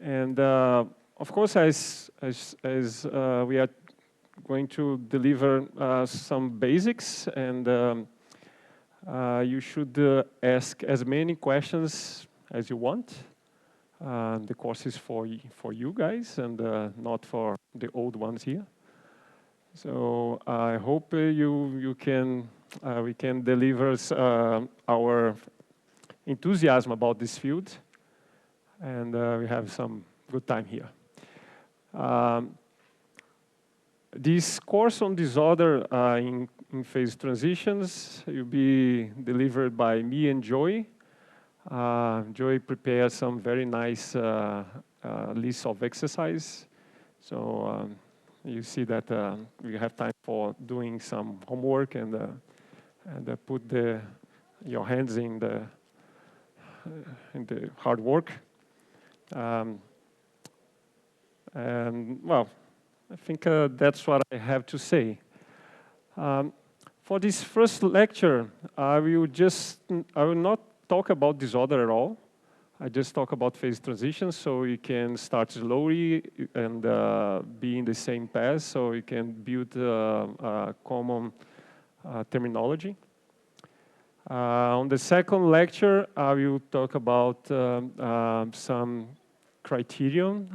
And of course, as we are going to deliver some basics, and you should ask as many questions as you want. The course is for you guys and not for the old ones here. So I hope we can deliver our enthusiasm about this field, and we have some good time here. This course on disorder in phase transitions will be delivered by me and Joey. Joey prepared some very nice list of exercise. So you see that we have time for doing some homework and put your hands in the hard work. And well, I think that's what I have to say. For this first lecture, I will not talk about disorder at all. I just talk about phase transitions, so you can start slowly and be in the same path, so you can build a common terminology. On the second lecture, I will talk about some criterion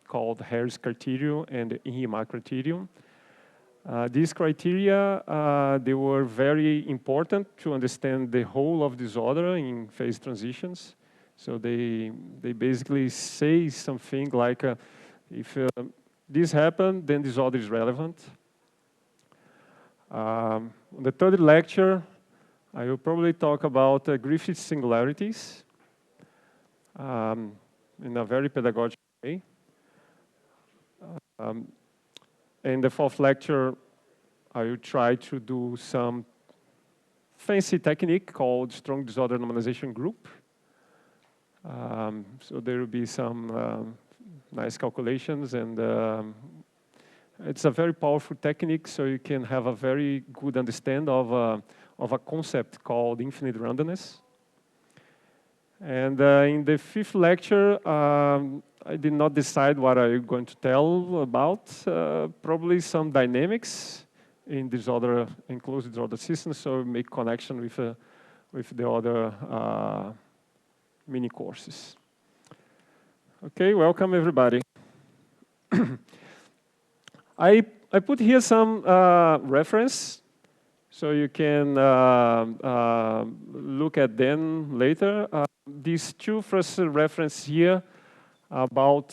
called Harris criterion and Inghima criterion. These criteria, they were very important to understand the whole of disorder in phase transitions. So they basically say something like, if this happened, then disorder is relevant. On the third lecture, I will probably talk about Griffith's singularities in a very pedagogical way. In the fourth lecture, I will try to do some fancy technique called strong disorder normalization group. So there will be some nice calculations, and it's a very powerful technique, so you can have a very good understanding of a concept called infinite randomness. And in the fifth lecture, I did not decide what I'm going to tell about. Probably some dynamics in disorder, in closed disorder systems, so make connection with the other mini courses. Okay, welcome everybody. I put here some reference, so you can look at them later. These two first references here about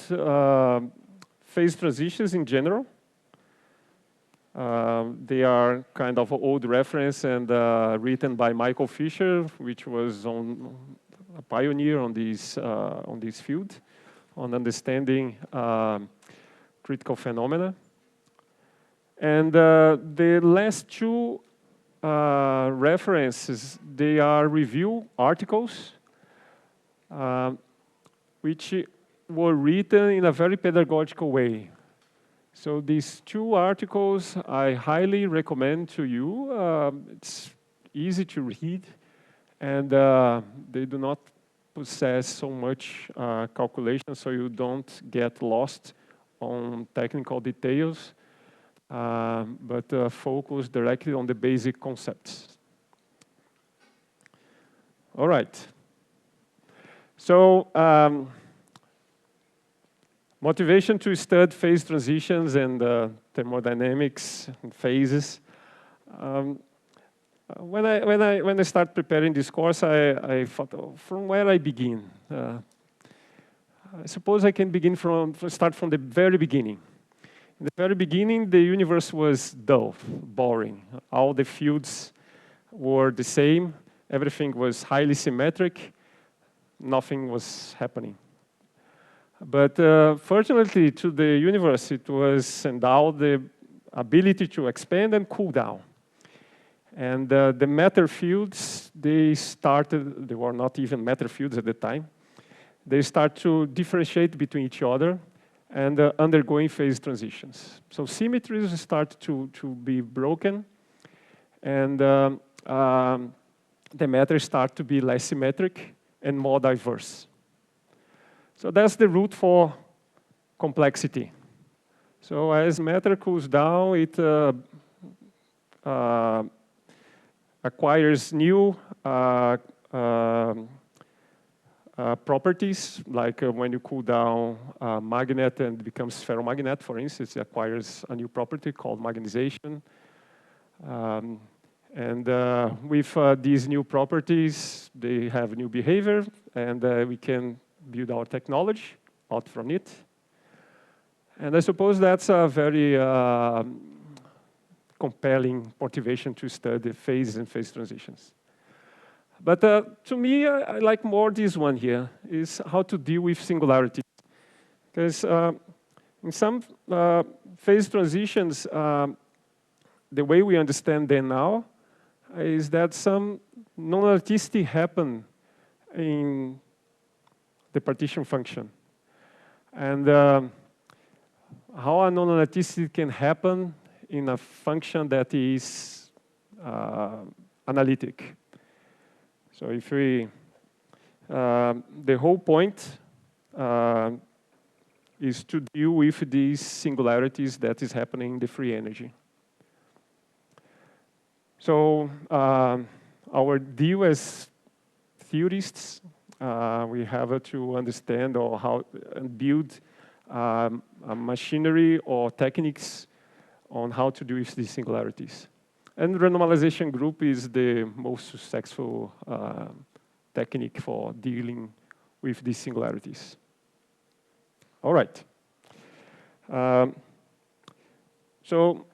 phase transitions in general. They are kind of old reference and written by Michael Fisher, which was a pioneer on this field, on understanding critical phenomena. And the last two references, they are review articles, which were written in a very pedagogical way. So these two articles I highly recommend to you. It's easy to read, and they do not possess so much calculation, so you don't get lost on technical details, but focus directly on the basic concepts. All right. So motivation to study phase transitions and thermodynamics and phases. When I start preparing this course, I thought, oh, from where I begin? I suppose I can start from the very beginning. In the very beginning, the universe was dull, boring. All the fields were the same. Everything was highly symmetric. Nothing was happening. But fortunately, to the universe, it was endowed the ability to expand and cool down. And the matter fields, they were not even matter fields at the time. They start to differentiate between each other and undergoing phase transitions. So symmetries start to be broken, and the matter start to be less symmetric and more diverse. So that's the root for complexity. So as matter cools down, it acquires new properties, like when you cool down a magnet and it becomes ferromagnet, for instance, it acquires a new property called magnetization. And with these new properties, they have new behavior, and we can build our technology out from it. And I suppose that's a very compelling motivation to study phase and phase transitions. But to me, I like more this one here, is how to deal with singularities. Because in some phase transitions, the way we understand them now is that some non-elasticity happen in the partition function. And how a non-elasticity can happen in a function that is analytic. So if we, the whole point is to deal with these singularities that is happening in the free energy. So our deal as theorists, we have to understand or how and build a machinery or techniques on how to deal with these singularities. And renormalization group is the most successful technique for dealing with these singularities. All right. So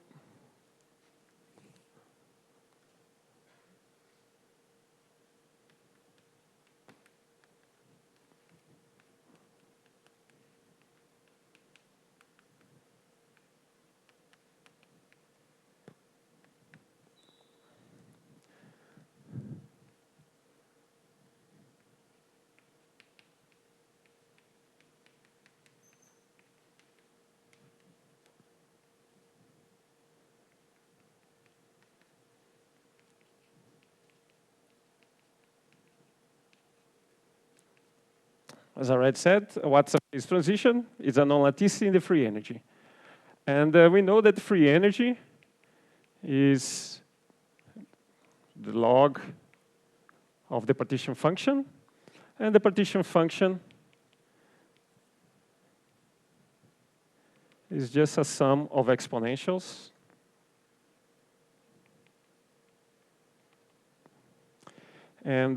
as I already said, what's a phase transition? It's a non-latticity in the free energy. And we know that free energy is the log of the partition function. And the partition function is just a sum of exponentials. And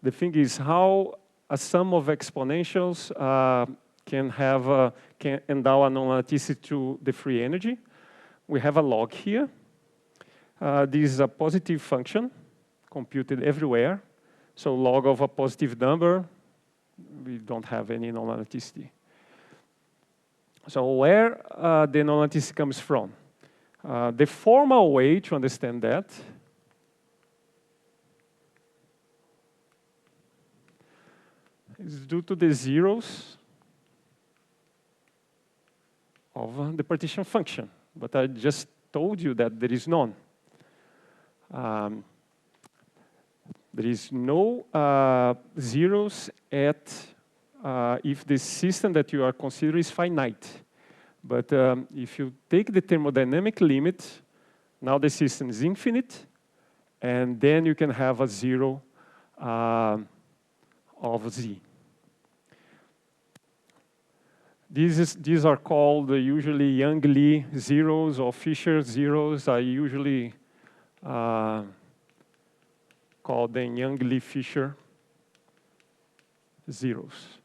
the thing is how a sum of exponentials can endow a non-latticity to the free energy. We have a log here. This is a positive function computed everywhere. So log of a positive number, we don't have any non-latticity. So where the non-latticity comes from? The formal way to understand that is due to the zeros of the partition function. But I just told you that there is none. There is no zeros at if the system that you are considering is finite. But if you take the thermodynamic limit, now the system is infinite, and then you can have a zero of z. These are called usually Yang-Lee zeros or Fisher zeros. I usually call them Yang-Lee-Fisher zeros.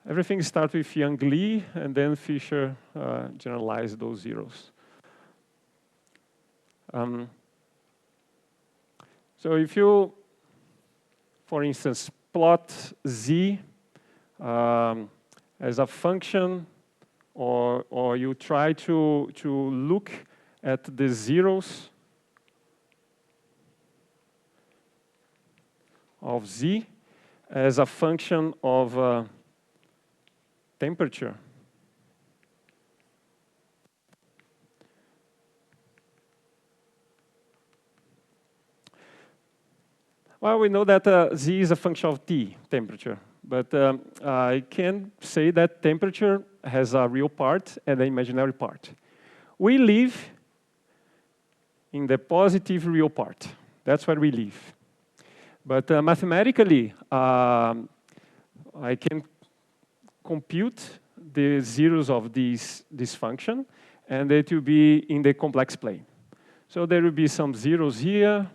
Everything starts with Yang-Lee, and then Fisher generalized those zeros. So if you, for instance, plot z as a function, or you try to look at the zeros of z as a function of temperature. Well, we know that Z is a function of T, temperature. But I can say that temperature has a real part and an imaginary part. We live in the positive real part. That's where we live. But mathematically, I can compute the zeros of this function, and it will be in the complex plane. So there will be some zeros here,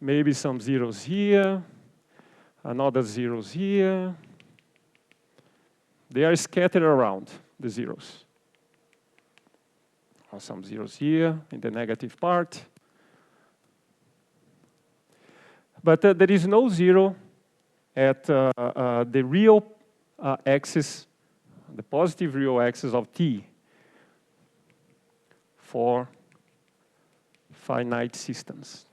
maybe some zeros here, another zeros here. They are scattered around, the zeros. Or some zeros here in the negative part. But there is no zero at the real axis, the positive real axis of T for finite systems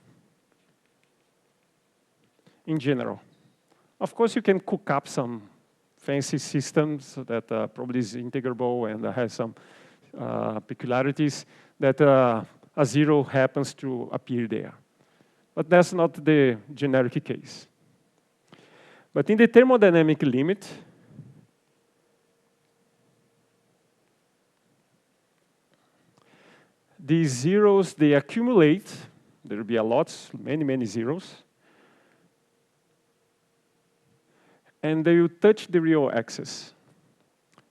in general. Of course, you can cook up some fancy systems that probably is integrable and has some peculiarities that a zero happens to appear there. But that's not the generic case. But in the thermodynamic limit, these zeros, they accumulate. There will be a lot, many, many zeros. And they will touch the real axis.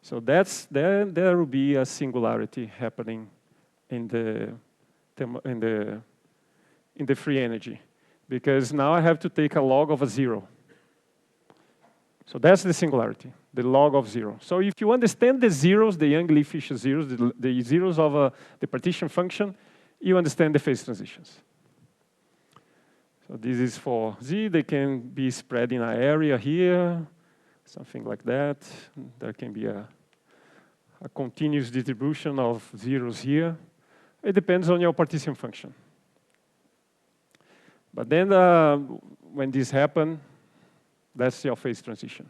So there will be a singularity happening in the free energy, because now I have to take a log of a zero. So that's the singularity, the log of zero. So if you understand the zeros, the Young-Lee-Fisher zeros, the zeros of the partition function, you understand the phase transitions. So this is for Z. They can be spread in an area here, something like that. There can be a continuous distribution of zeros here. It depends on your partition function. But then when this happens, that's your phase transition.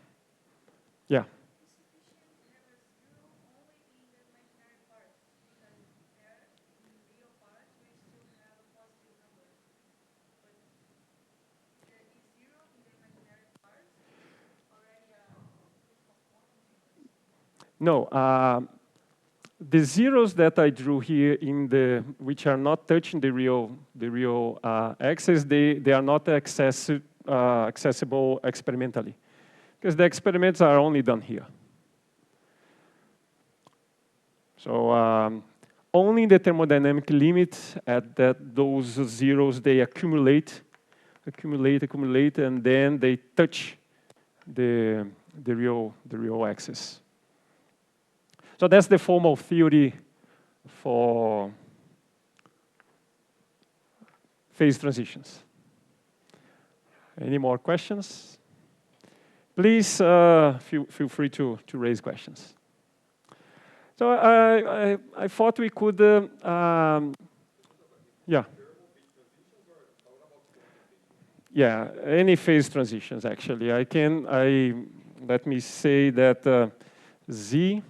Yeah? No, the zeros that I drew here which are not touching the real axis, they are not accessible experimentally, because the experiments are only done here. So only in the thermodynamic limit those zeros, they accumulate, and then they touch the real axis. So that's the formal theory for phase transitions. Any more questions? Please feel free to raise questions. So I thought we could, yeah. Yeah, any phase transitions actually. Let me say that Z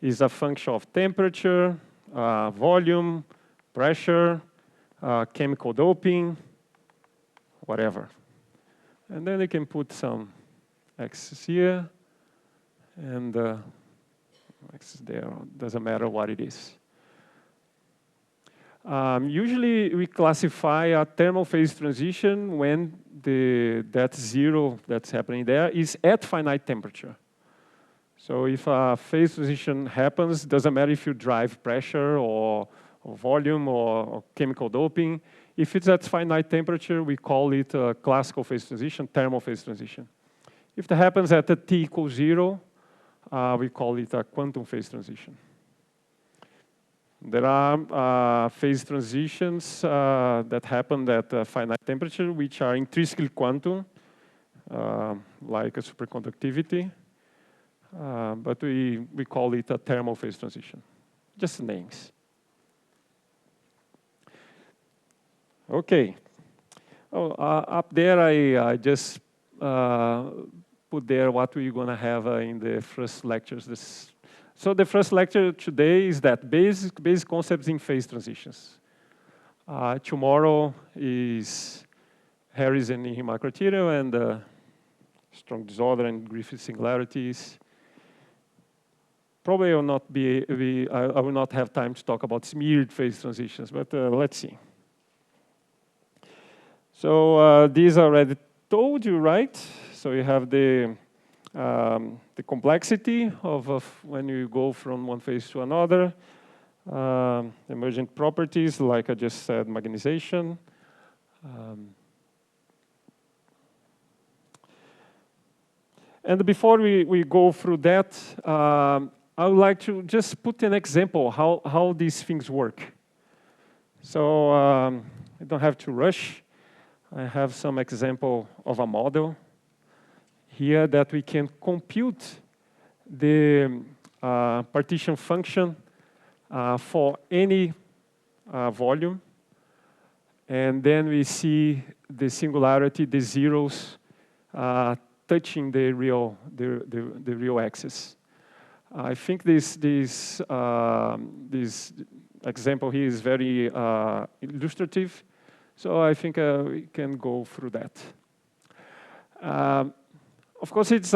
is a function of temperature, volume, pressure, chemical doping, whatever. And then you can put some x's here and x's there. Doesn't matter what it is. Usually we classify a thermal phase transition when that zero that's happening there is at finite temperature. So if a phase transition happens, doesn't matter if you drive pressure or volume or chemical doping. If it's at finite temperature, we call it a classical phase transition, thermal phase transition. If that happens at T equals 0, we call it a quantum phase transition. There are phase transitions that happen at finite temperature, which are intrinsically quantum, like a superconductivity. But we call it a thermal phase transition. Just names. Okay. Up there, I just put there what we're going to have in the first lectures. So the first lecture today is that basic concepts in phase transitions. Tomorrow is Harris and Ingham criteria and strong disorder and Griffith singularities. Probably I will not I will not have time to talk about smeared phase transitions, but let's see. So these I already told you, right? So you have the complexity of when you go from one phase to another, emergent properties, like I just said, magnetization. And before we go through that, I would like to just put an example how these things work. So I don't have to rush. I have some example of a model here that we can compute the partition function for any volume. And then we see the singularity, the zeros, touching the real axis. I think this example here is very illustrative, so I think we can go through that. Of course, it's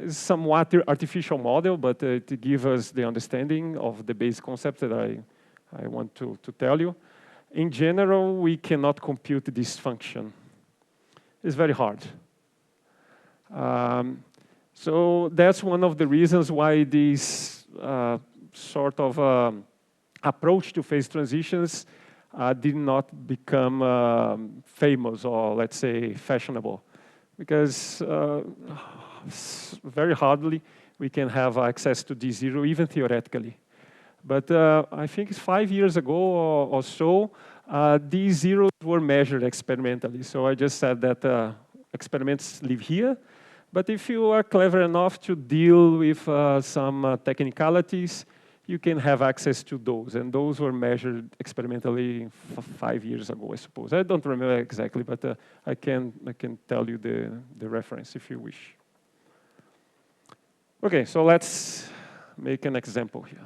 somewhat artificial model, but it gives us the understanding of the base concept that I want to tell you. In general, we cannot compute this function. It's very hard. So that's one of the reasons why this sort of approach to phase transitions did not become famous or, let's say, fashionable. Because very hardly we can have access to D0, even theoretically. But I think it's 5 years ago or so, these zeros were measured experimentally. So I just said that experiments live here. But if you are clever enough to deal with some technicalities, you can have access to those. And those were measured experimentally 5 years ago, I suppose. I don't remember exactly, but I can tell you the reference if you wish. OK, so let's make an example here.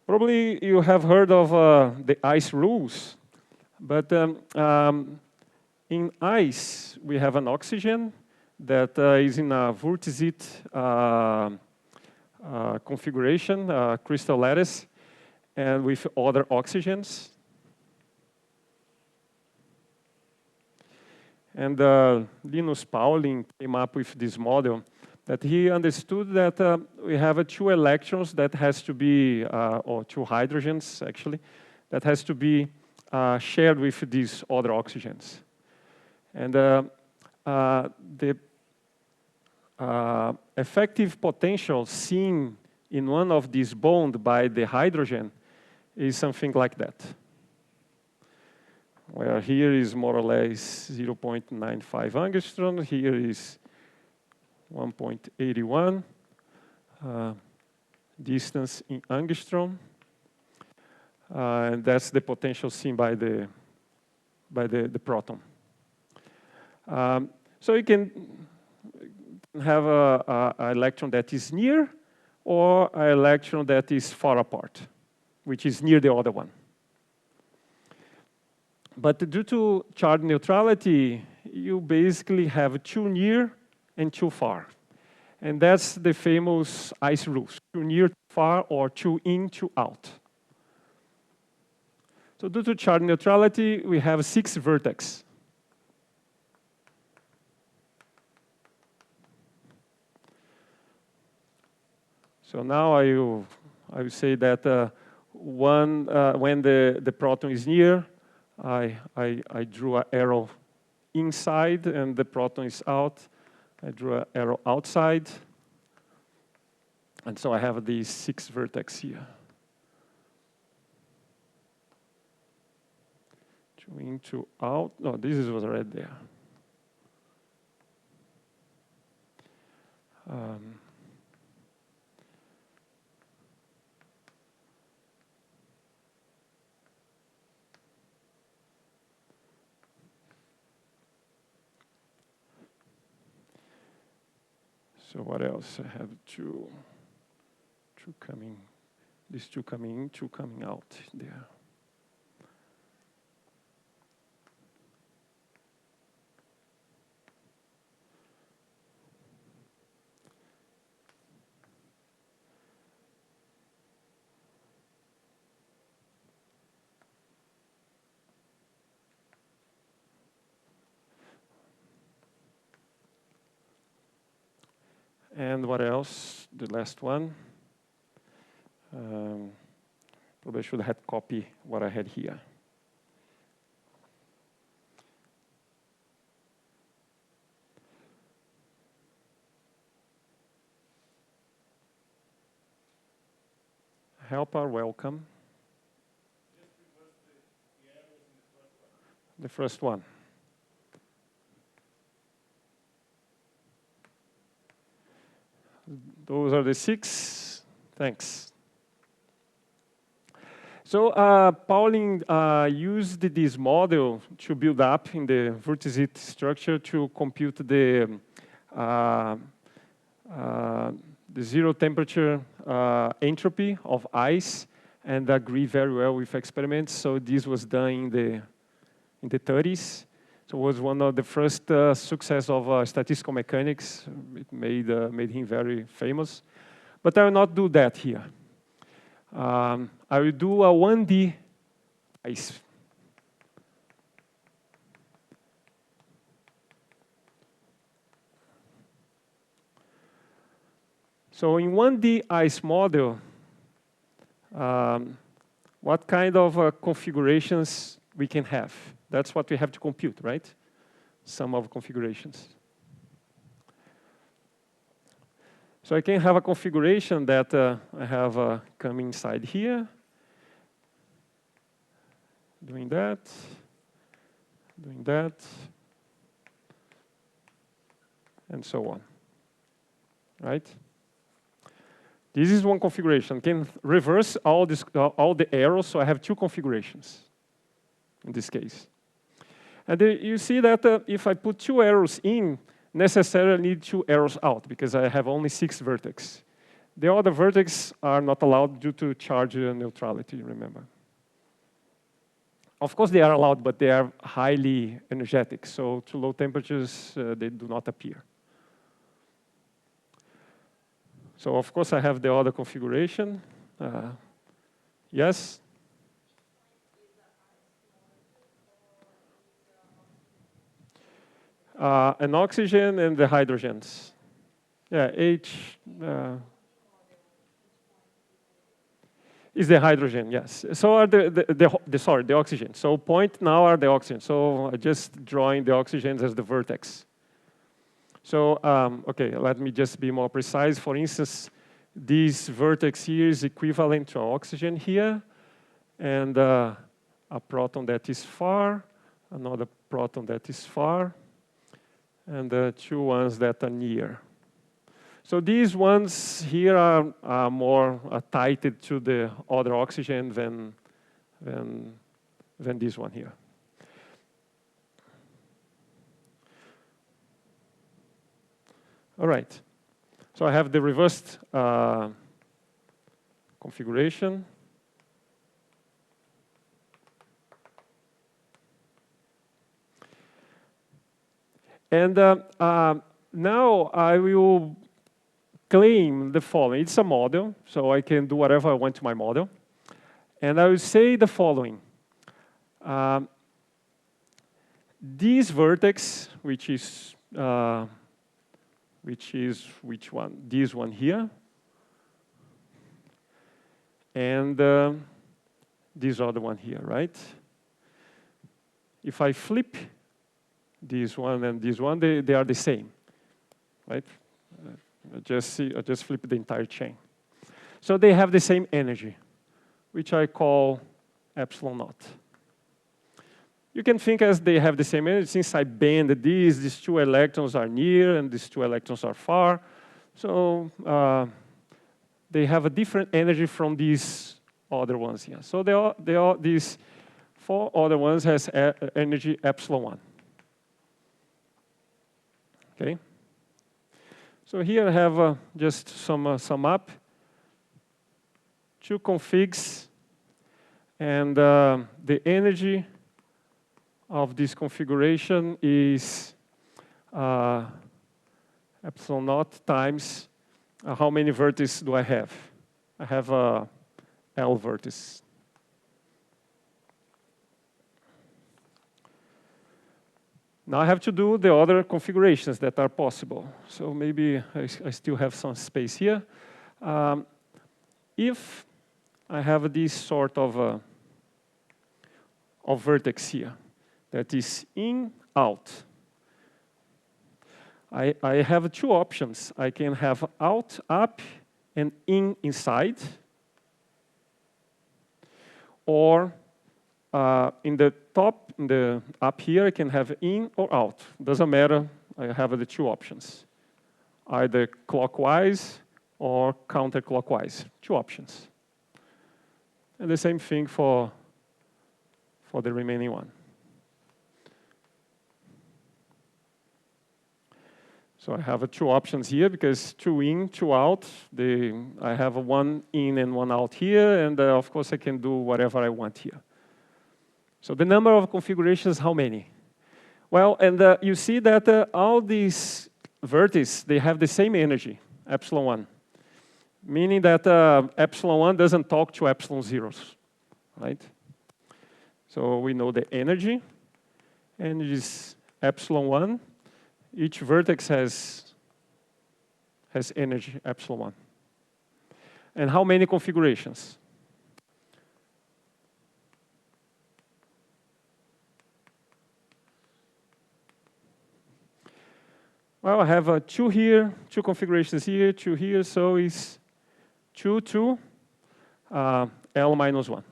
Probably you have heard of the ice rules, but in ice, we have an oxygen that is in a Wurtzit configuration, crystal lattice, and with other oxygens. And Linus Pauling came up with this model that he understood that we have 2 electrons that has to be, or 2 hydrogens actually, that has to be shared with these other oxygens. And the effective potential seen in one of these bonds by the hydrogen is something like that, where here is more or less 0.95 angstrom, here is 1.81 distance in angstrom, and that's the potential seen by the proton. So you can have an electron that is near, or an electron that is far apart, which is near the other one. But due to charge neutrality, you basically have 2 near and 2 far. And that's the famous ice rules, 2 near, 2 far, or 2 in, 2 out. So due to charge neutrality, we have 6 vertices. So now I will say that when the proton is near, I drew an arrow inside, and the proton is out. I drew an arrow outside. And so I have these 6 vertices here. 2 in, 2 out. No, this was already there. So what else? I have two coming, these two coming in, two coming out there. And what else? The last one. Probably I should have copied what I had here. Help are welcome. Just reverse the arrows in the first one. The first one. Those are the 6. Thanks. So Pauling used this model to build up in the vorticity structure to compute the zero temperature entropy of ice, and agree very well with experiments. So this was done in the 30s. So it was one of the first success of statistical mechanics. It made him very famous. But I will not do that here. I will do a 1D ice. So in 1D ice model, what kind of configurations we can have? That's what we have to compute, right? Sum of configurations. So I can have a configuration that I have coming inside here, doing that, and so on, right? This is one configuration. I can reverse all the arrows, so I have 2 configurations in this case. And you see that if I put 2 arrows in, necessarily need 2 arrows out, because I have only 6 vertex. The other vertex are not allowed due to charge neutrality, remember. Of course they are allowed, but they are highly energetic, so to low temperatures, they do not appear. So of course I have the other configuration. Yes? An oxygen and the hydrogens. Yeah, H is the hydrogen, yes. So are the oxygen. So point now are the oxygen. So just drawing the oxygens as the vertex. So, okay, let me just be more precise. For instance, this vertex here is equivalent to oxygen here, and a proton that is far, another proton that is far, and 2 ones that are near. So these ones here are more tied to the other oxygen than this one here. All right. So I have the reversed configuration. And now I will claim the following. It's a model, so I can do whatever I want to my model. And I will say the following. This vertex, which is which one? This one here. And this other one here, right? If I flip this one and this one, they are the same, right? I just flip the entire chain. So they have the same energy, which I call epsilon naught. You can think as they have the same energy. Since I bend these 2 electrons are near and these 2 electrons are far. So they have a different energy from these other ones here. So these 4 other ones has energy epsilon 1. Okay? So here I have just sum up, 2 configs, and the energy of this configuration is epsilon naught times how many vertices do I have? I have L vertices. Now I have to do the other configurations that are possible. So maybe I still have some space here. If I have this sort of vertex here that is in, out, I have 2 options. I can have out, up, and in, inside. Or in the top, up here, I can have in or out. Doesn't matter, I have the 2 options. Either clockwise or counterclockwise, 2 options. And the same thing for the remaining one. So I have 2 options here because 2 in, 2 out. I have 1 in and 1 out here, and of course I can do whatever I want here. So the number of configurations, how many? Well, and you see that all these vertices, they have the same energy, epsilon 1. Meaning that epsilon 1 doesn't talk to epsilon zeros, right? So we know the energy is epsilon 1. Each vertex has energy, epsilon 1. And how many configurations? Well, I have 2 here, 2 configurations here, 2 here, so it's 2 to L minus 1.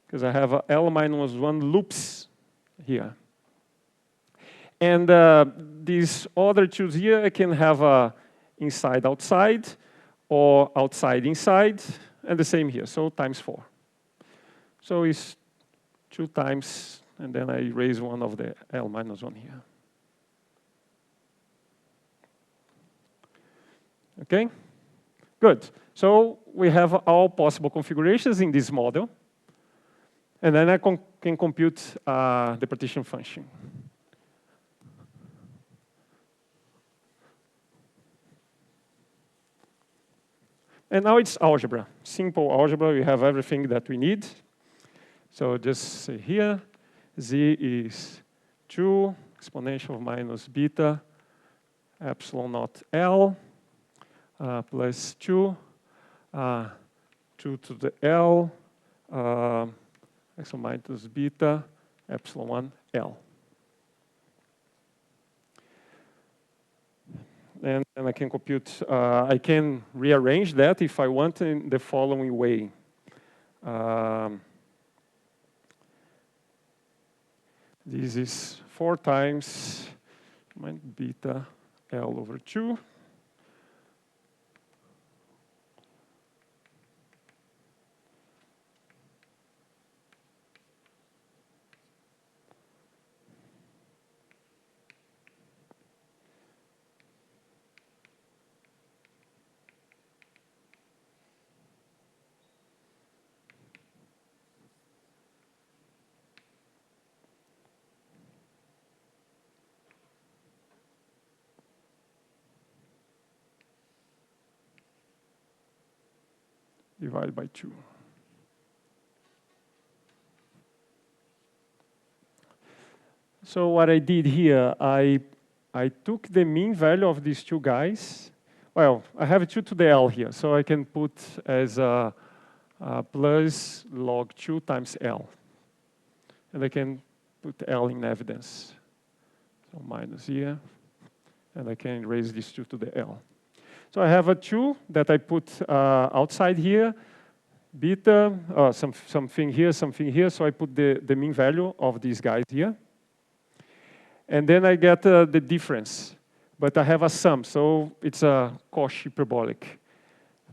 Because I have L minus 1 loops here. And these other 2 here, I can have inside, outside, or outside, inside, and the same here, so times 4. So it's 2 times, and then I raise one of the L minus 1 here. Okay? Good. So we have all possible configurations in this model. And then I can compute the partition function. And now it's algebra. Simple algebra. We have everything that we need. So just say here, z is 2 exponential of minus beta epsilon naught L plus 2, 2 to the L, epsilon minus beta epsilon 1 L. And I can compute, I can rearrange that if I want in the following way. This is 4 times minus beta L over 2. Divided by 2. So what I did here, I took the mean value of these 2 guys. Well, I have 2 to the L here, so I can put as plus log 2 times L. And I can put L in evidence. So minus here, and I can raise these 2 to the L. So I have a 2 that I put outside here, beta, something here, so I put the mean value of these guys here. And then I get the difference, but I have a sum, so it's a Cauchy hyperbolic.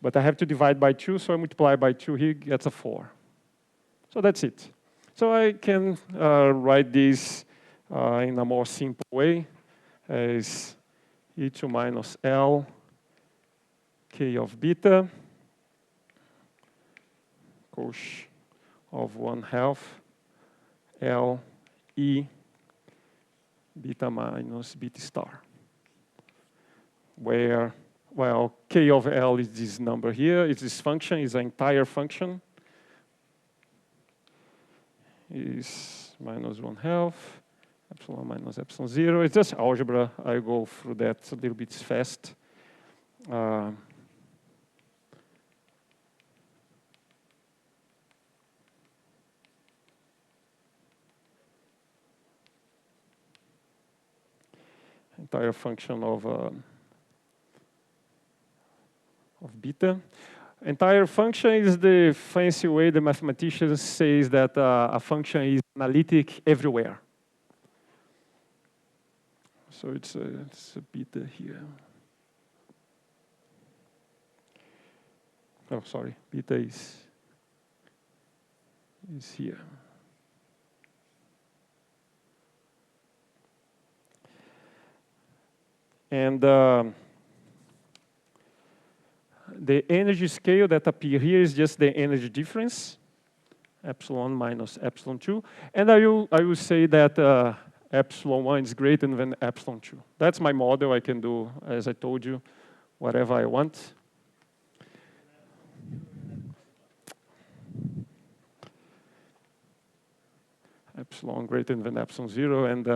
But I have to divide by 2, so I multiply by 2 here, gets a 4. So that's it. So I can write this in a more simple way as E2 minus L K of beta, cosh of 1/2 L E beta minus beta star, where, well, K of L is this number here. It's this function, is an entire function. Is minus 1/2 epsilon minus epsilon 0. It's just algebra. I go through that a little bit fast. Entire function of beta. Entire function is the fancy way the mathematicians say that a function is analytic everywhere. So it's a beta here. Oh, sorry, beta is here. And the energy scale that appear here is just the energy difference, epsilon minus epsilon 2. And I will say that epsilon 1 is greater than epsilon 2. That's my model. I can do, as I told you, whatever I want. Epsilon greater than epsilon 0, and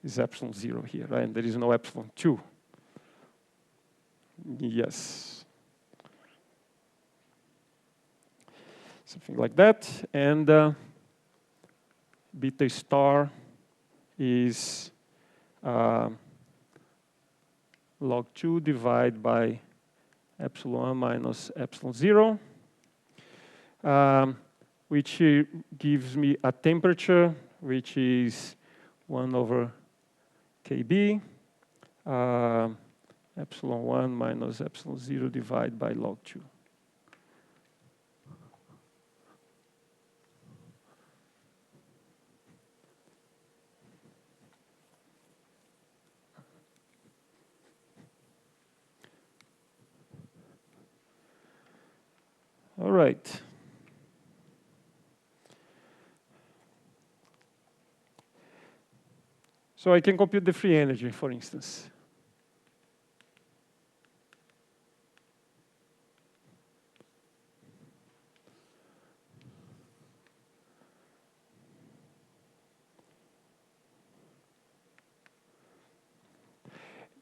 is epsilon 0 here, right? And there is no epsilon 2. Yes. Something like that. And beta star is log 2 divided by epsilon 1 minus epsilon 0, which gives me a temperature, which is 1 over kb, epsilon 1 minus epsilon 0 divided by log 2. All right. So I can compute the free energy, for instance.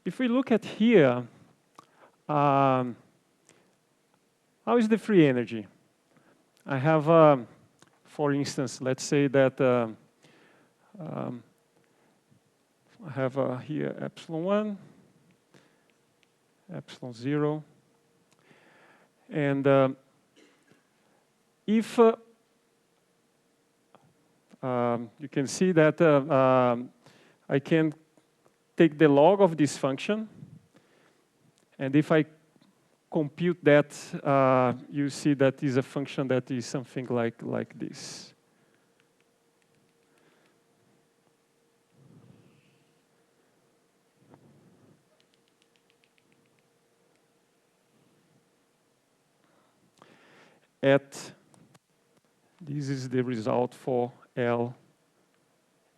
If we look at here, how is the free energy? I have, for instance, let's say that I have here epsilon 1, epsilon 0. And if you can see that I can take the log of this function, and if I compute that, you see that is a function that is something like this. This is the result for L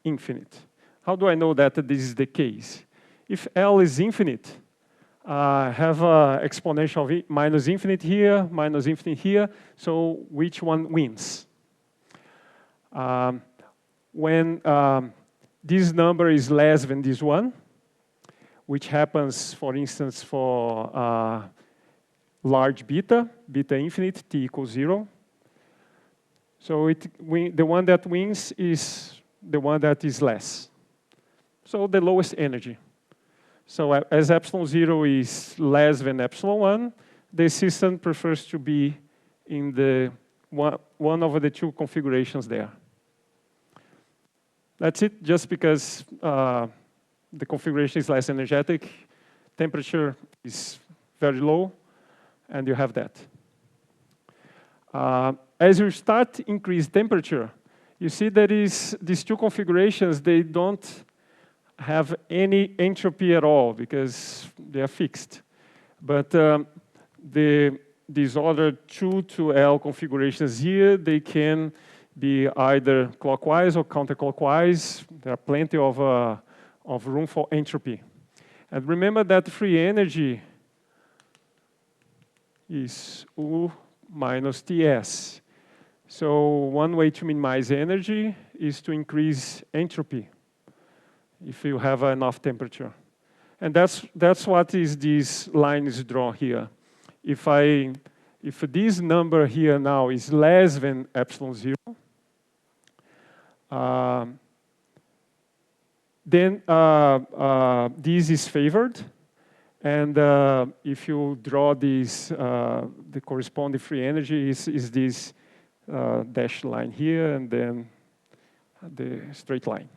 infinite. How do I know that this is the case? If L is infinite, I have exponential of minus infinite here, minus infinite here, so which one wins? When this number is less than this one, which happens, for instance, for large beta, beta infinite, t equals 0. So the one that wins is the one that is less. So the lowest energy. So as epsilon 0 is less than epsilon 1, the system prefers to be in the one of the two configurations there. That's it, just because the configuration is less energetic, temperature is very low, and you have that. As you start to increase temperature, you see that these two configurations, they don't have any entropy at all because they are fixed. But these other 2 to L configurations here, they can be either clockwise or counterclockwise. There are plenty of room for entropy. And remember that free energy is U minus Ts. So one way to minimize energy is to increase entropy if you have enough temperature. And that's what is this line is drawn here. If this number here now is less than epsilon 0, then this is favored. And if you draw this, the corresponding free energy is this dashed line here, and then the straight line.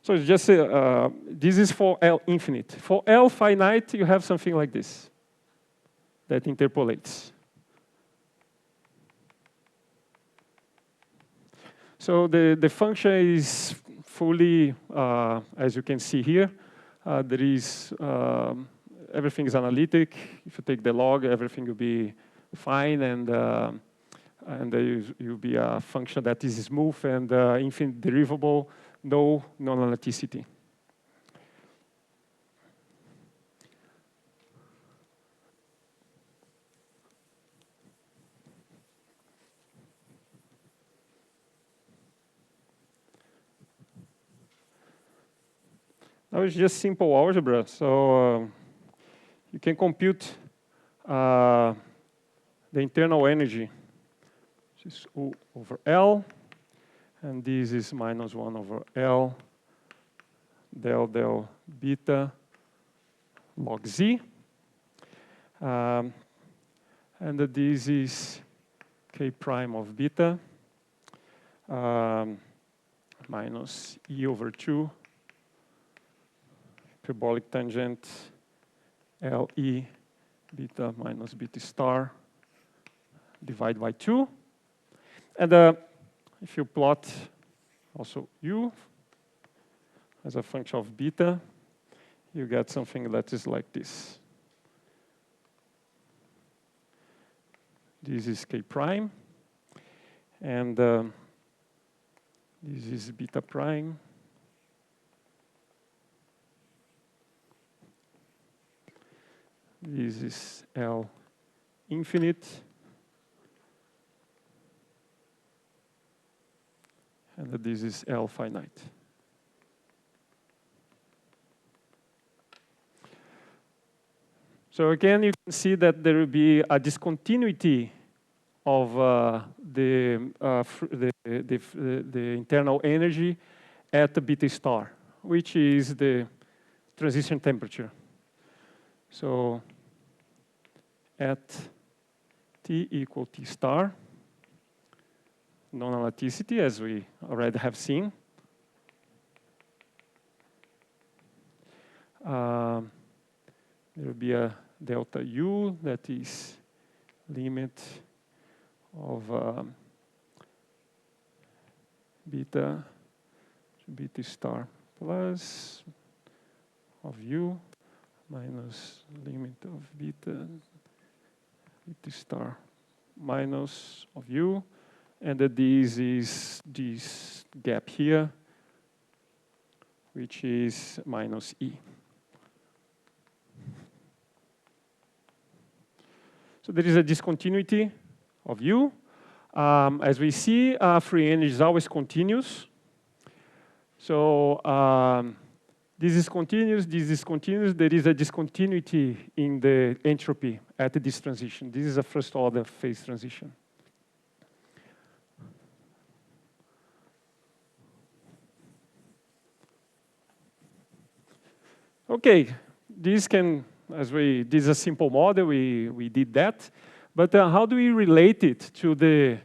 So it's just, this is for L infinite. For L finite, you have something like this that interpolates. So the function is fully, as you can see here, there is, everything is analytic. If you take the log, everything will be fine, and there will be a function that is smooth and infinite derivable, no non-analyticity. Now it's just simple algebra, so you can compute the internal energy, which is U over L, and this is minus 1 over L del beta log Z. And this is K prime of beta minus E over 2 hyperbolic tangent LE beta minus beta star divided by 2. And if you plot also U as a function of beta, you get something that is like this. This is K prime, and this is beta prime. This is L infinite. And this is L finite. So again, you can see that there will be a discontinuity of the internal energy at the beta star, which is the transition temperature. So at T equal T star, non-analyticity, as we already have seen. There will be a delta U that is limit of beta to beta star plus of U minus limit of beta star minus of U. And this is this gap here, which is minus E. So there is a discontinuity of U. As we see, free energy is always continuous. So this is continuous, this is continuous. There is a discontinuity in the entropy at this transition. This is a first order phase transition. Okay, this is a simple model, we did that. But how do we relate it to the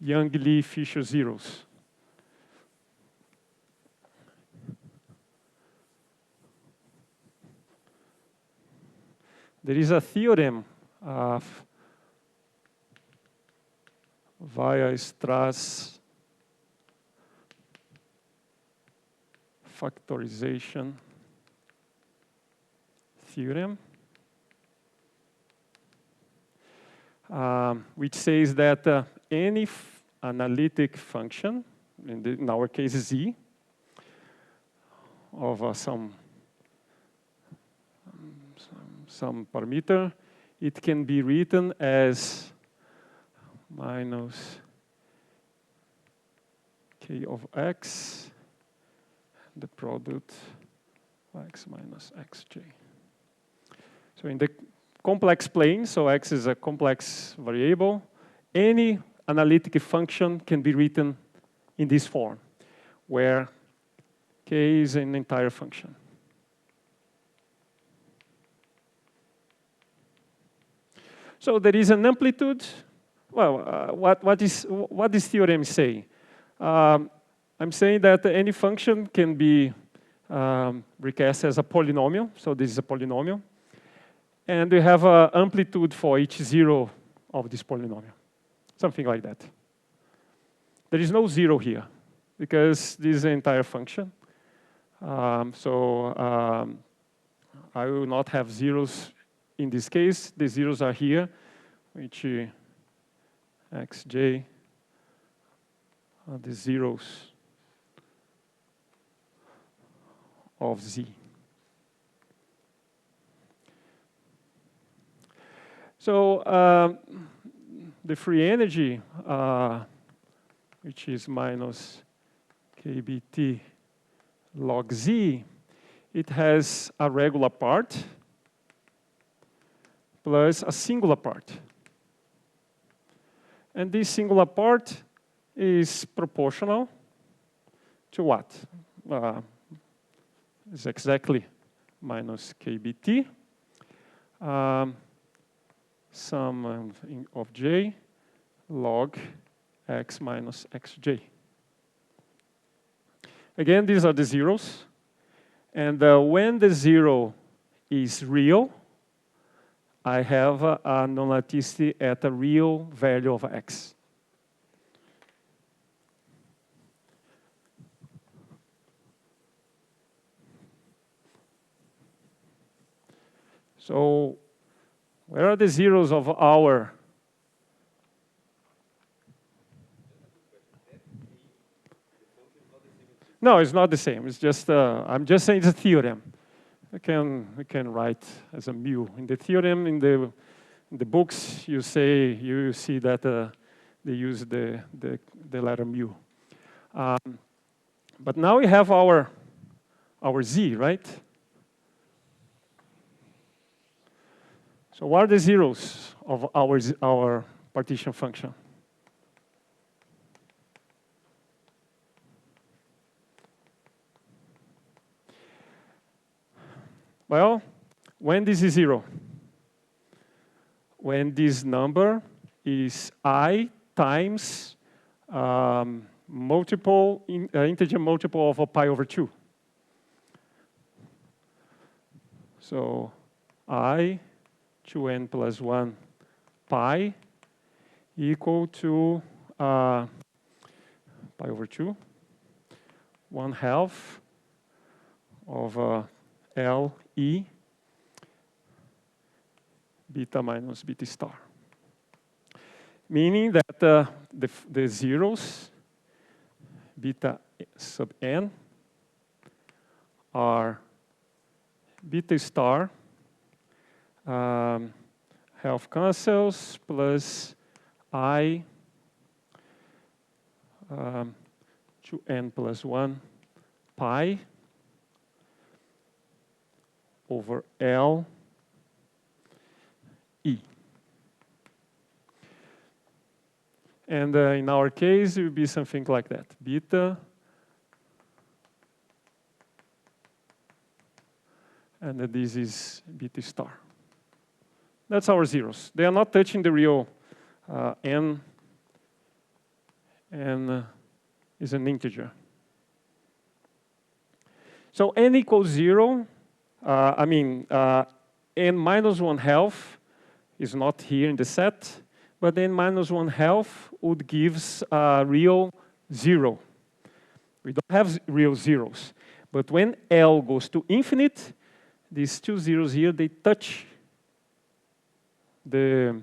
Young-Lee-Fisher zeros? There is a theorem via Strass factorization theorem, which says that any analytic function, in our case z, of some parameter, it can be written as minus k of x, the product x minus xj. So in the complex plane, so x is a complex variable, any analytic function can be written in this form, where k is an entire function. So there is an amplitude. Well, what this theorem say? I'm saying that any function can be recast as a polynomial. So this is a polynomial. And we have an amplitude for each zero of this polynomial. Something like that. There is no zero here, because this is an entire function. I will not have zeros in this case. The zeros are here, which xj are the zeros of z. So the free energy, which is minus kBt log z, it has a regular part plus a singular part. And this singular part is proportional to what? It's exactly minus kBt. Sum of j log x minus xj. Again, these are the zeros. And when the zero is real, I have a non-elasticity at a real value of x. So where are the zeros of our? No, it's not the same. It's just, I'm just saying it's a theorem. We can write as a mu. In the theorem, in the books, you see that they use the letter mu. But now we have our z, right? So what are the zeros of our partition function? Well, when this is zero, when this number is I times integer multiple of a pi over 2. So I 2n plus 1 pi equal to pi over 2, 1/2 of LE beta minus beta star. Meaning that the zeros, beta sub n, are beta star, half cancels, plus I 2n plus 1 pi over L E. And in our case, it will be something like that. Beta, and this is beta star. That's our zeros. They are not touching the real n, and is an integer. So n equals 0. N minus 1/2 is not here in the set, but then minus 1/2 would give a real 0. We don't have real zeros. But when L goes to infinite, these two zeros here, they touch the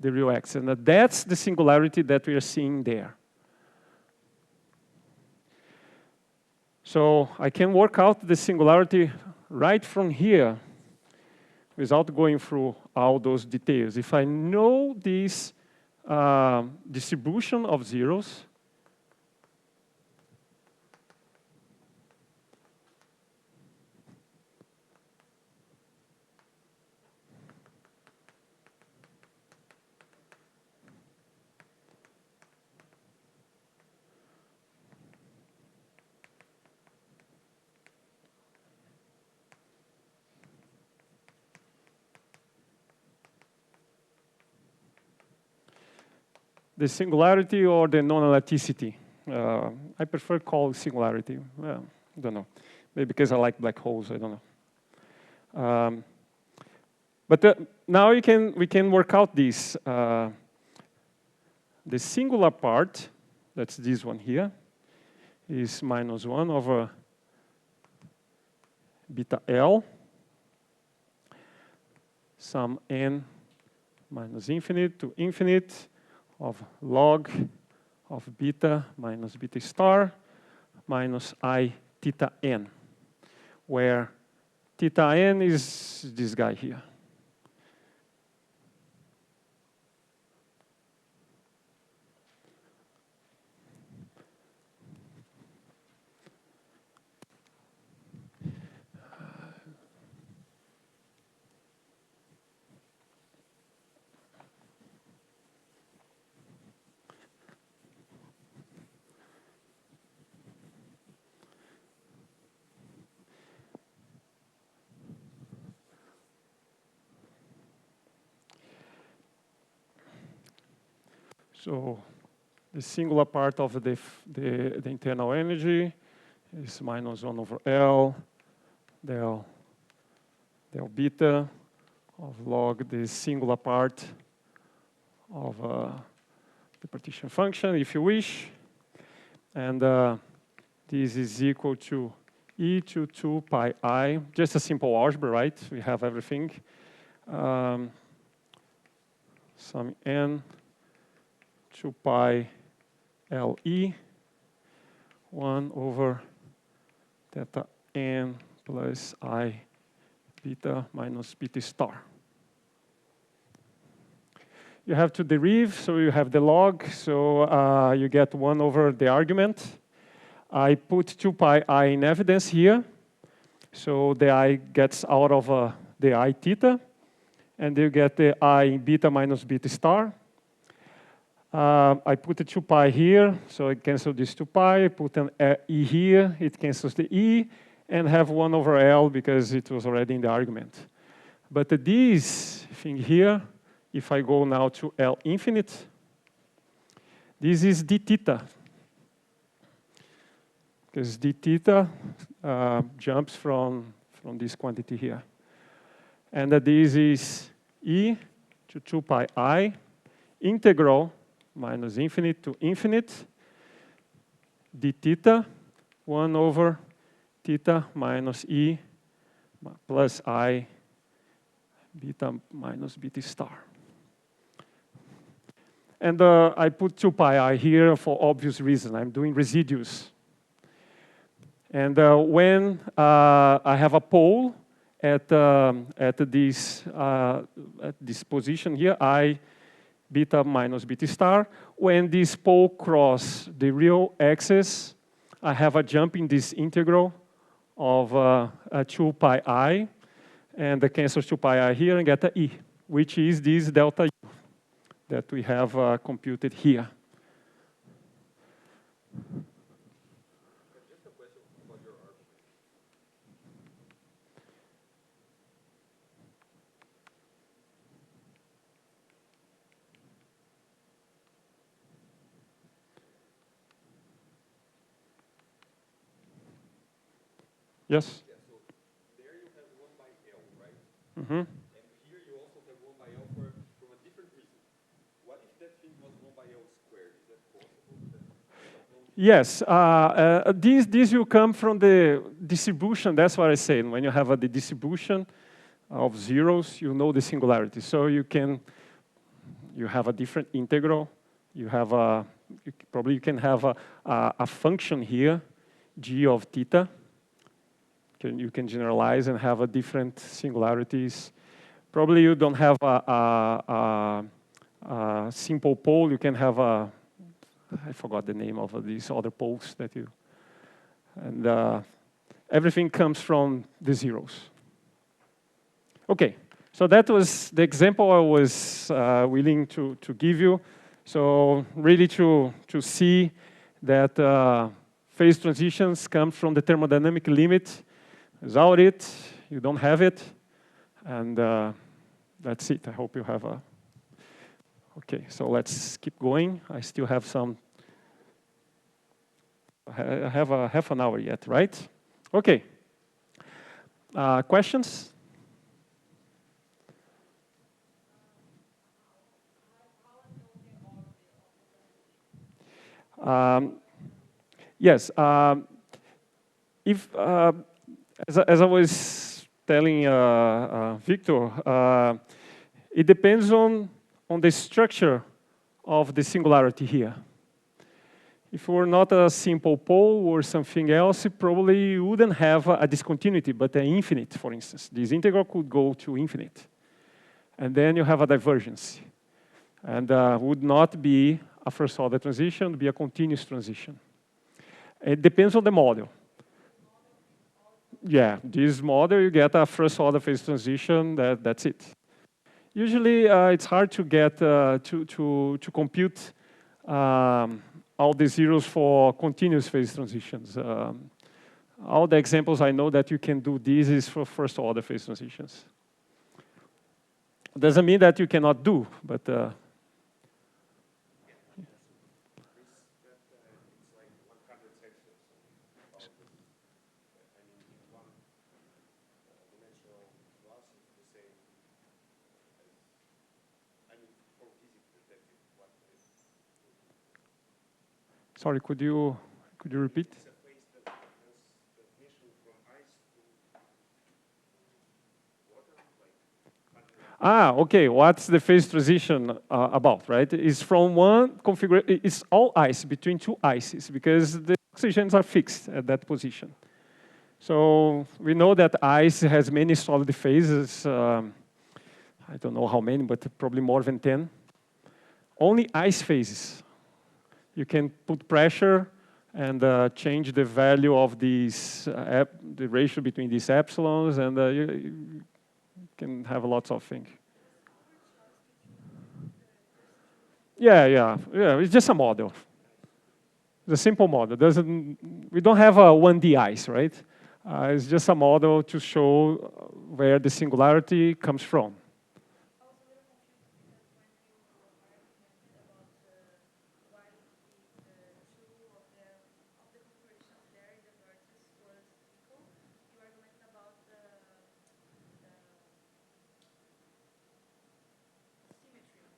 real axis. And that's the singularity that we are seeing there. So I can work out the singularity right from here without going through all those details. If I know this distribution of zeros, the singularity or the non-elasticity. I prefer call singularity. Well, I don't know. Maybe because I like black holes, I don't know. But now we can work out this. The singular part, that's this one here, is minus 1 over beta L, sum n minus infinite to infinite of log of beta minus beta star minus I theta n, where theta n is this guy here. So the singular part of the internal energy is minus 1 over L del beta of log the singular part of the partition function, if you wish. And this is equal to e to 2 pi I, just a simple algebra, right? We have everything. Sum n 2 pi LE 1 over theta n plus I beta minus beta star. You have to derive, so you have the log, so you get 1 over the argument. I put 2 pi I in evidence here, so the I gets out of the I theta, and you get the I beta minus beta star. I put the 2 pi here, so I cancel this 2 pi, I put an E here, it cancels the E, and have 1 over L because it was already in the argument. But this thing here, if I go now to L infinite, this is d theta. Because d theta jumps from this quantity here. And this is E to 2 pi I integral minus infinite to infinite d theta 1 over theta minus E plus I beta minus beta star. And I put 2 pi I here for obvious reason. I'm doing residues. And when I have a pole at this position here, I beta minus beta star, when this pole cross the real axis, I have a jump in this integral of 2 pi I, and I cancel 2 pi I here and get a E, which is this delta U that we have computed here. Just a question about your argument. Yes? Yeah, so there you have 1 by L, right? Mm-hmm. And here you also have 1 by L from a different reason. What if Yes, these will come from the distribution. That's what I said. When you have the distribution of zeros, you know the singularity. So you have a different integral. You have probably you can have a function here, g of theta. You can generalize and have a different singularities. Probably you don't have a simple pole. You can have I forgot the name of these other poles that you, and everything comes from the zeros. Okay, so that was the example I was willing to give you. So really to see that phase transitions come from the thermodynamic limit. Without it, you don't have it, and that's it. I hope you have a. Okay, so let's keep going. I still have some. I have a half an hour yet, right? Okay. Questions? Yes. If as I was telling Victor, it depends on the structure of the singularity here. If it were not a simple pole or something else, it probably wouldn't have a discontinuity, but an infinite, for instance. This integral could go to infinite. And then you have a divergence. And would not be a first-order transition, would be a continuous transition. It depends on the model. Yeah, this model, you get a first-order phase transition, that's it. Usually, it's hard to get, to compute all the zeros for continuous phase transitions. All the examples I know that you can do this is for first order phase transitions. Doesn't mean that you cannot do, but It's like 100 sections of this. I mean, in one dimensional velocity, the same as, I mean, from physics perspective, what is. sorry, could you repeat? It's a phase transmission from ice to water, like. Okay, what's the phase transition about, right? It's from one configuration, it's all ice between two ices because the oxygens are fixed at that position. So we know that ice has many solid phases. I don't know how many, but probably more than 10. Only ice phases. You can put pressure and change the value of these, the ratio between these epsilons, and you can have lots of things. Yeah. It's just a model. It's a simple model. We don't have a 1D ice, right? It's just a model to show where the singularity comes from.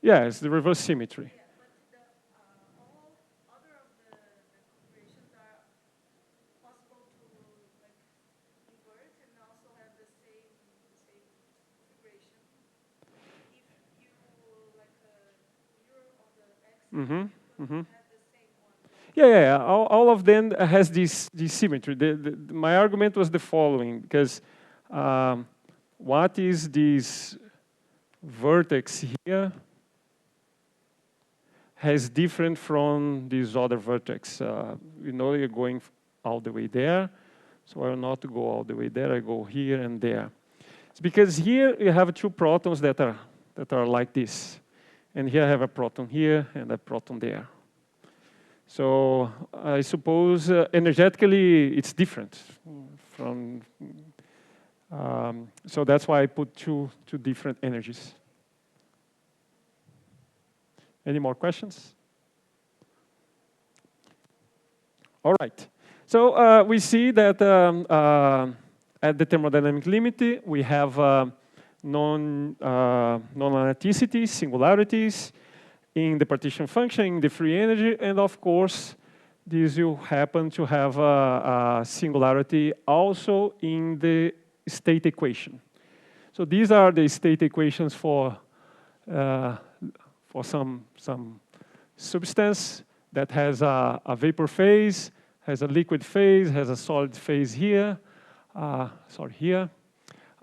Yeah, it's the reverse symmetry. Yeah, but all other of the configurations are possible to like invert and also have the same configuration. If you like mirror of the X, have the same one. Yeah. All of them has this symmetry. My argument was the following, because what is this vertex here has different from this other vertex. You know you're going all the way there, so I will not go all the way there. I go here and there. It's because here you have two protons that are like this, and here I have a proton here and a proton there. So I suppose energetically it's different from. So that's why I put two different energies. Any more questions? All right. So we see that at the thermodynamic limit, we have non-analyticity, singularities in the partition function, in the free energy, and of course, this will happen to have a singularity also in the state equation. So these are the state equations for some substance that has a vapor phase, has a liquid phase, has a solid phase here, here.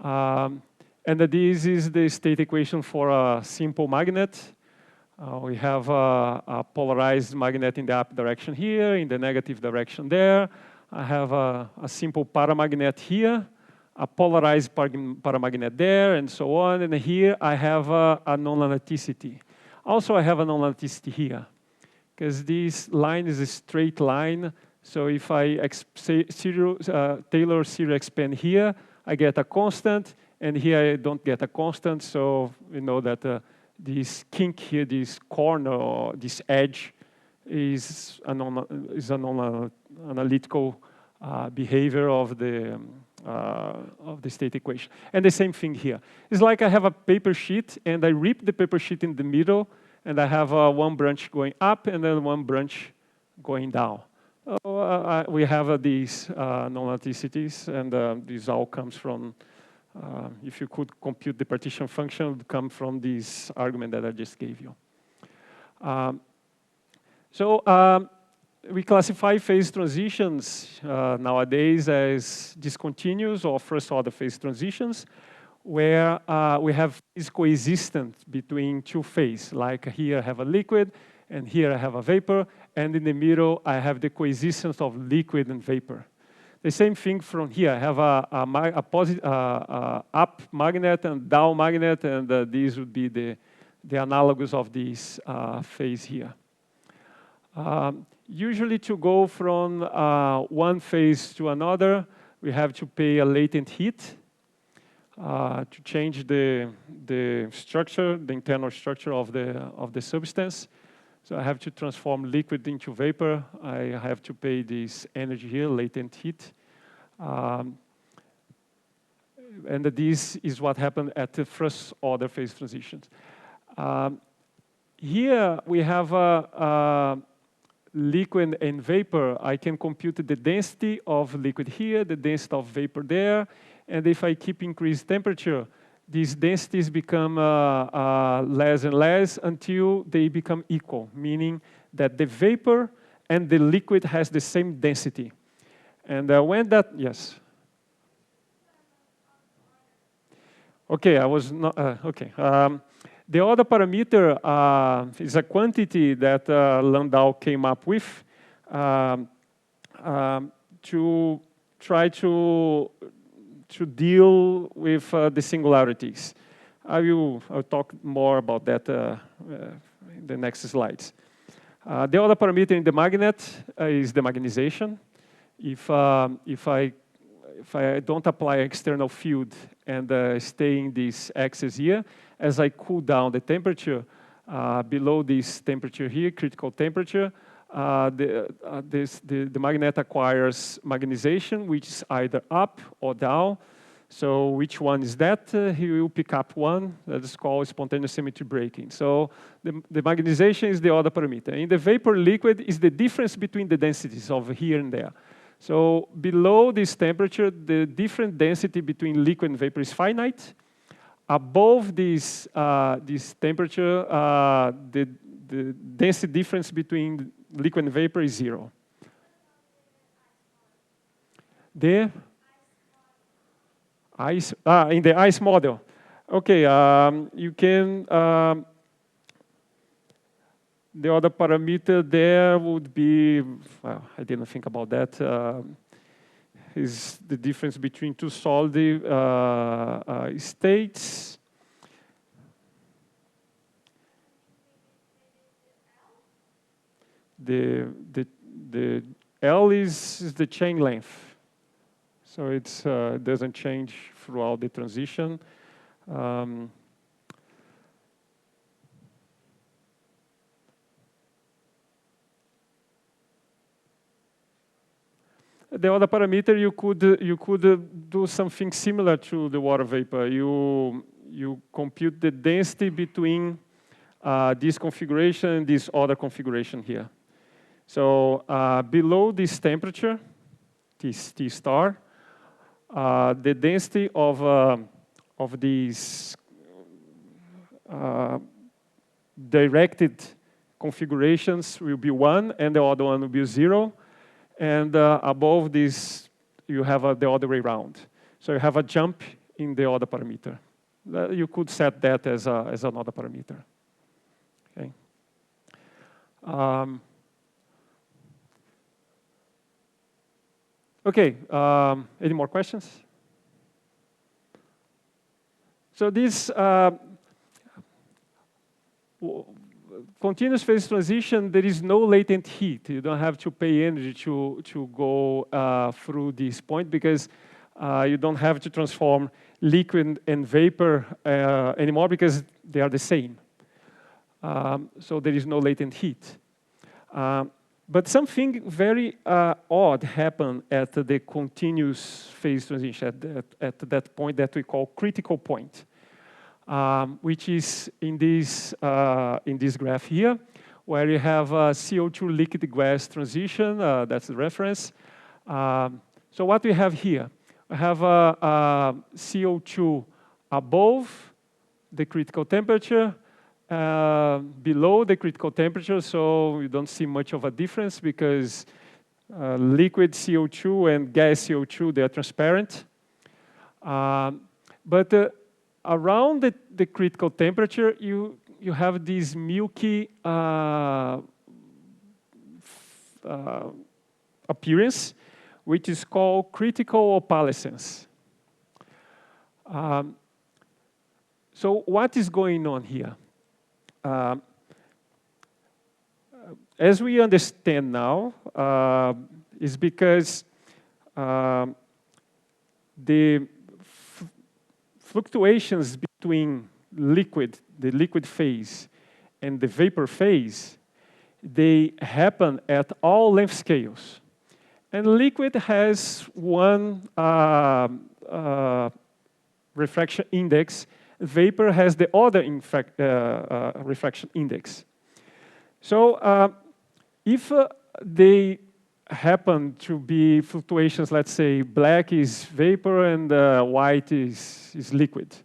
And this is the state equation for a simple magnet. We have a polarized magnet in the up direction here, in the negative direction there. I have a simple paramagnet here, a polarized paramagnet there, and so on. And here I have a non-latticity. Also, I have a non-latticity here, because this line is a straight line. So if I Taylor serial expand here, I get a constant, and here I don't get a constant. So we know that this kink here, this corner, or this edge, is a non-analytical behavior of the state equation. And the same thing here. It's like I have a paper sheet, and I rip the paper sheet in the middle, and I have one branch going up, and then one branch going down. We have these non-laticities, and this all comes from, if you could compute the partition function, it would come from this argument that I just gave you. We classify phase transitions nowadays as discontinuous or first-order phase transitions, where we have is coexistent between two phases. Like here I have a liquid, and here I have a vapor, and in the middle I have the coexistence of liquid and vapor. The same thing from here. I have a up magnet and down magnet, and these would be the analogs of this phase here. Usually to go from one phase to another, we have to pay a latent heat to change the structure, the internal structure of the substance. So I have to transform liquid into vapor. I have to pay this energy here, latent heat. And this is what happened at the first order phase transitions. Here we have liquid and vapor. I can compute the density of liquid here, the density of vapor there. And if I keep increased temperature, these densities become less and less until they become equal, meaning that the vapor and the liquid has the same density. And when that, yes. Okay, I was not, okay. The other parameter is a quantity that Landau came up with to try to deal with the singularities. I'll talk more about that in the next slides. The other parameter in the magnet is the magnetization. If I don't apply external field and stay in this axis here, as I cool down the temperature below this temperature here, critical temperature, the magnet acquires magnetization, which is either up or down. So which one is that? He will pick up one that is called spontaneous symmetry breaking. So the magnetization is the other parameter. In the vapor liquid is the difference between the densities of here and there. So below this temperature, the different density between liquid and vapor is finite. Above this temperature, the density difference between liquid and vapor is 0. The ice, in the ice model. Okay, you can, the other parameter there would be, well, I didn't think about that, is the difference between two solid states. The L is the chain length. So it doesn't change throughout the transition. The other parameter, you could do something similar to the water vapor. You compute the density between this configuration and this other configuration here. So below this temperature, this T star, the density of these directed configurations will be 1, and the other one will be 0. And above this, you have the other way around. So you have a jump in the other parameter. You could set that as another parameter. Okay. Okay, any more questions? So this continuous phase transition, there is no latent heat. You don't have to pay energy to go through this point because you don't have to transform liquid and vapor anymore because they are the same. So there is no latent heat. But something very odd happened at the continuous phase transition, at that point that we call critical point, which is in this graph here, where you have a CO2 liquid gas transition, that's the reference. So what we have here, we have a CO2 above the critical temperature, below the critical temperature, so you don't see much of a difference because liquid CO2 and gas CO2, they are transparent. But around the critical temperature, you have this milky appearance, which is called critical opalescence. So what is going on here? As we understand now, is because the fluctuations between the liquid phase, and the vapor phase, they happen at all length scales. And liquid has one refraction index. Vapor has the other refraction index. So if they happen to be fluctuations, let's say black is vapor and white is liquid,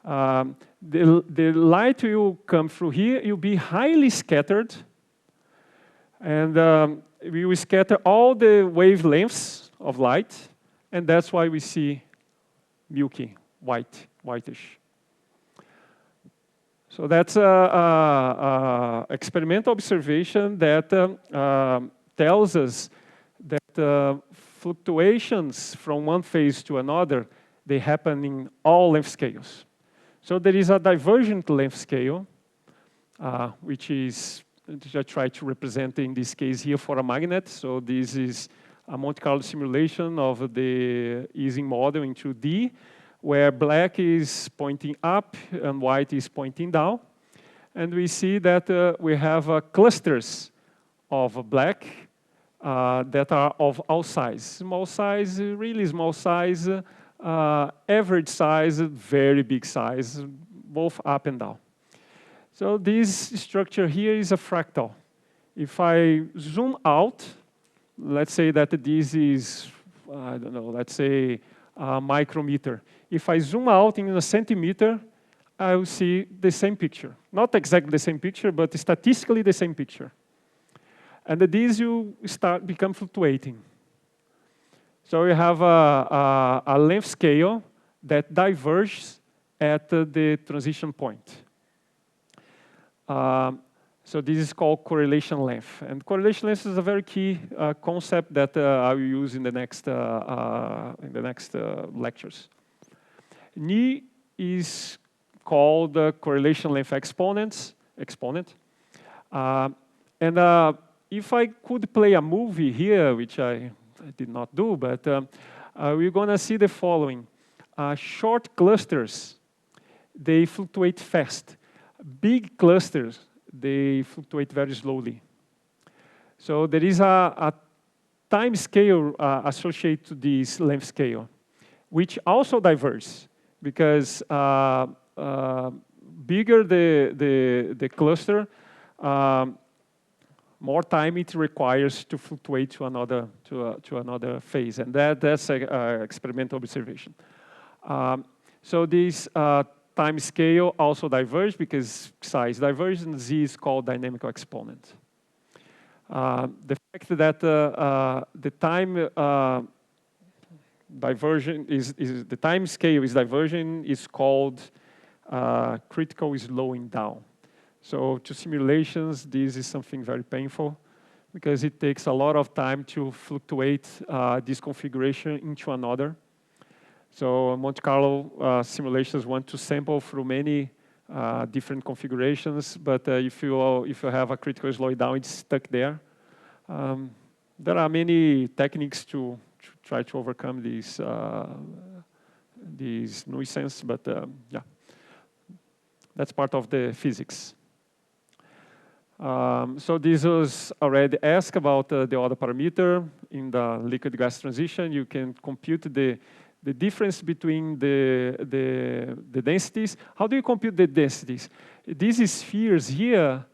the light will come through here, it will be highly scattered, and we will scatter all the wavelengths of light, and that's why we see milky, whitish. So that's an experimental observation that tells us that fluctuations from one phase to another, they happen in all length scales. So there is a divergent length scale, which is, I try to represent in this case here for a magnet. So this is a Monte Carlo simulation of the Ising model in 2D, where black is pointing up and white is pointing down. And we see that we have clusters of black that are of all size. Small size, really small size, average size, very big size, both up and down. So this structure here is a fractal. If I zoom out, let's say that this is, I don't know, let's say a micrometer. If I zoom out in a centimeter, I will see the same picture. Not exactly the same picture, but statistically the same picture. And these will become fluctuating. So you have a length scale that diverges at the transition point. So this is called correlation length. And correlation length is a very key concept that I will use in the next lectures. Ni is called correlation length exponent. And if I could play a movie here, which I did not do, but we're going to see the following. Short clusters, they fluctuate fast. Big clusters, they fluctuate very slowly. So there is a time scale associated to this length scale, which also diverges, because bigger the cluster, more time it requires to fluctuate to another phase, and that's a experimental observation. So this time scale also diverges because psi is divergent, and z is called dynamical exponent. The fact that the time divergent the time scale is divergent is called critical slowing down. So to simulations, this is something very painful because it takes a lot of time to fluctuate this configuration into another. So Monte Carlo simulations want to sample through many different configurations, but if you have a critical slowing down, it's stuck there. There are many techniques to try to overcome these nuisance, but yeah, that's part of the physics. So this was already asked about the other parameter in the liquid gas transition. You can compute the difference between the densities. How do you compute the densities? These spheres here,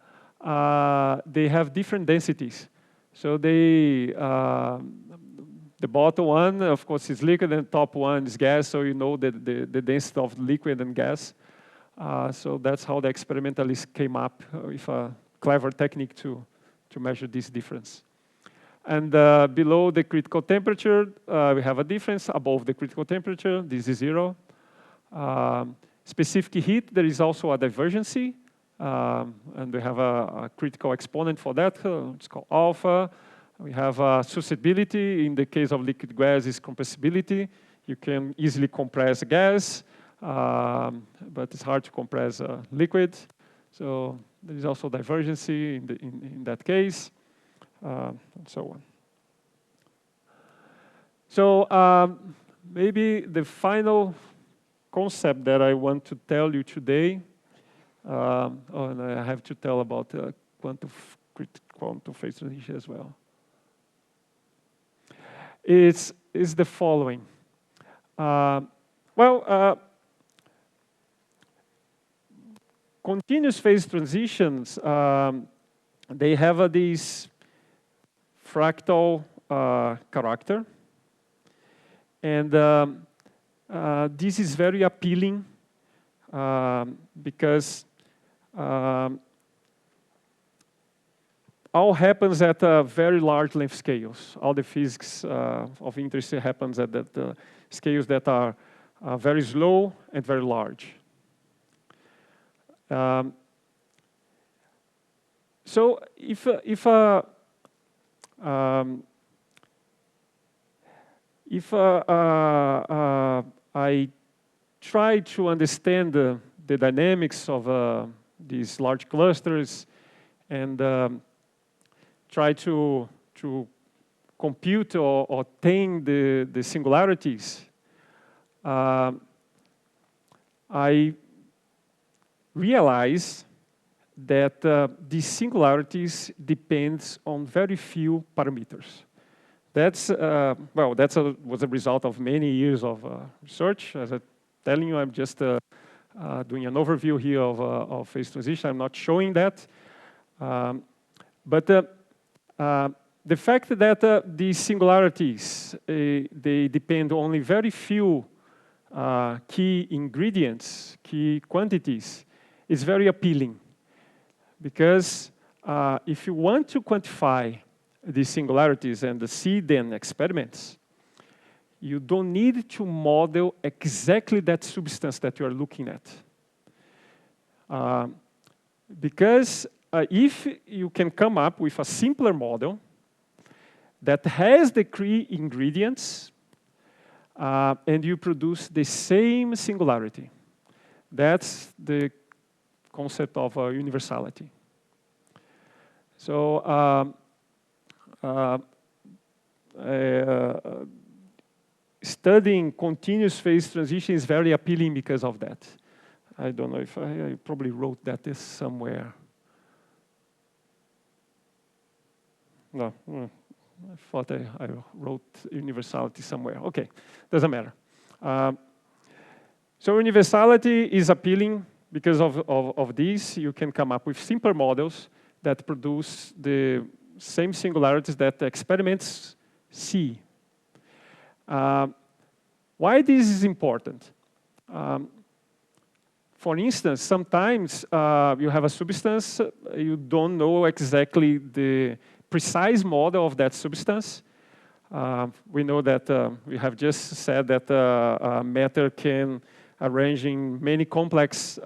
they have different densities. So they, the bottom one, of course, is liquid, and top one is gas, so you know the density of liquid and gas. So that's how the experimentalists came up with a clever technique to measure this difference. And below the critical temperature, we have a difference. Above the critical temperature, this is 0. Specific heat, there is also a divergency. And we have a critical exponent for that. It's called alpha. We have susceptibility. In the case of liquid gas, is compressibility. You can easily compress gas, but it's hard to compress liquid. So there is also divergency in that case, and so on. So maybe the final concept that I want to tell you today, and I have to tell about quantum phase transition as well, is the following. Continuous phase transitions, they have this fractal character. And this is very appealing because all happens at very large length scales. All the physics of interest happens at the scales that are very slow and very large. So if I try to understand the dynamics of these large clusters and try to compute or obtain the singularities, I realize that these singularities depends on very few parameters. That's was a result of many years of research. As I'm telling you, I'm just doing an overview here of phase transition. I'm not showing that, but the fact that these singularities they depend on only very few key ingredients, key quantities, is very appealing, because if you want to quantify these singularities and see them in experiments, you don't need to model exactly that substance that you are looking at. Because if you can come up with a simpler model that has the key ingredients and you produce the same singularity, that's the concept of universality. So studying continuous phase transition is very appealing because of that. I don't know if I probably wrote that somewhere. No, I thought I wrote universality somewhere. Okay, doesn't matter. So universality is appealing because of this. You can come up with simpler models that produce the same singularities that the experiments see. Why this is important? For instance, sometimes you have a substance, you don't know exactly the precise model of that substance. We know that we have just said that matter can arrange in many complex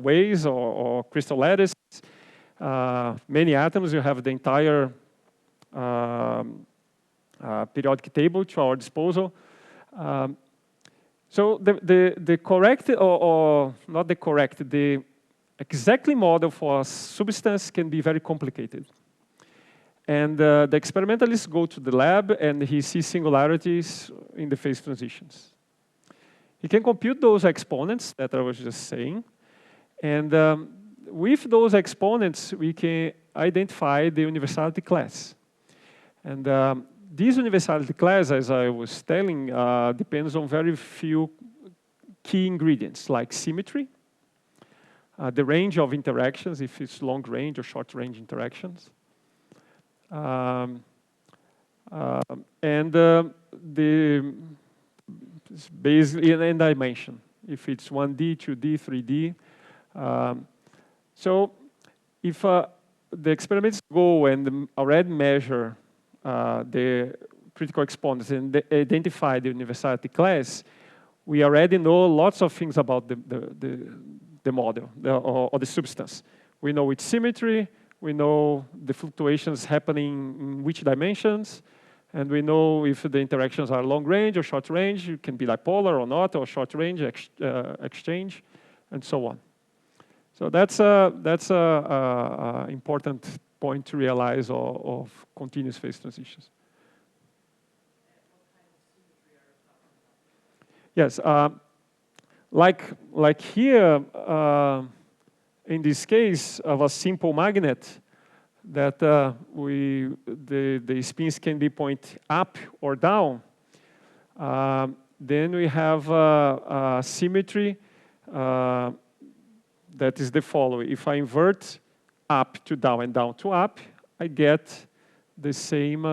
ways or crystal lattices. Many atoms, you have the entire periodic table to our disposal. So the correct, or not the correct, the exactly model for a substance can be very complicated. And the experimentalists go to the lab and he sees singularities in the phase transitions. He can compute those exponents that I was just saying. And with those exponents, we can identify the universality class. And this universality class, as I was telling, depends on very few key ingredients, like symmetry, the range of interactions, if it's long range or short range interactions, and the basically an n-dimension, if it's 1D, 2D, 3D. So if the experiments go and already measure the critical exponents and identify the universality class, we already know lots of things about the model or the substance. We know its symmetry, we know the fluctuations happening in which dimensions, and we know if the interactions are long range or short range, it can be dipolar or not, or short range exchange, and so on. So that's a important point to realize of continuous phase transitions. Yes, like here, in this case of a simple magnet, that the spins can be point up or down. Then we have a symmetry that is the following. If I invert up to down and down to up, I get the same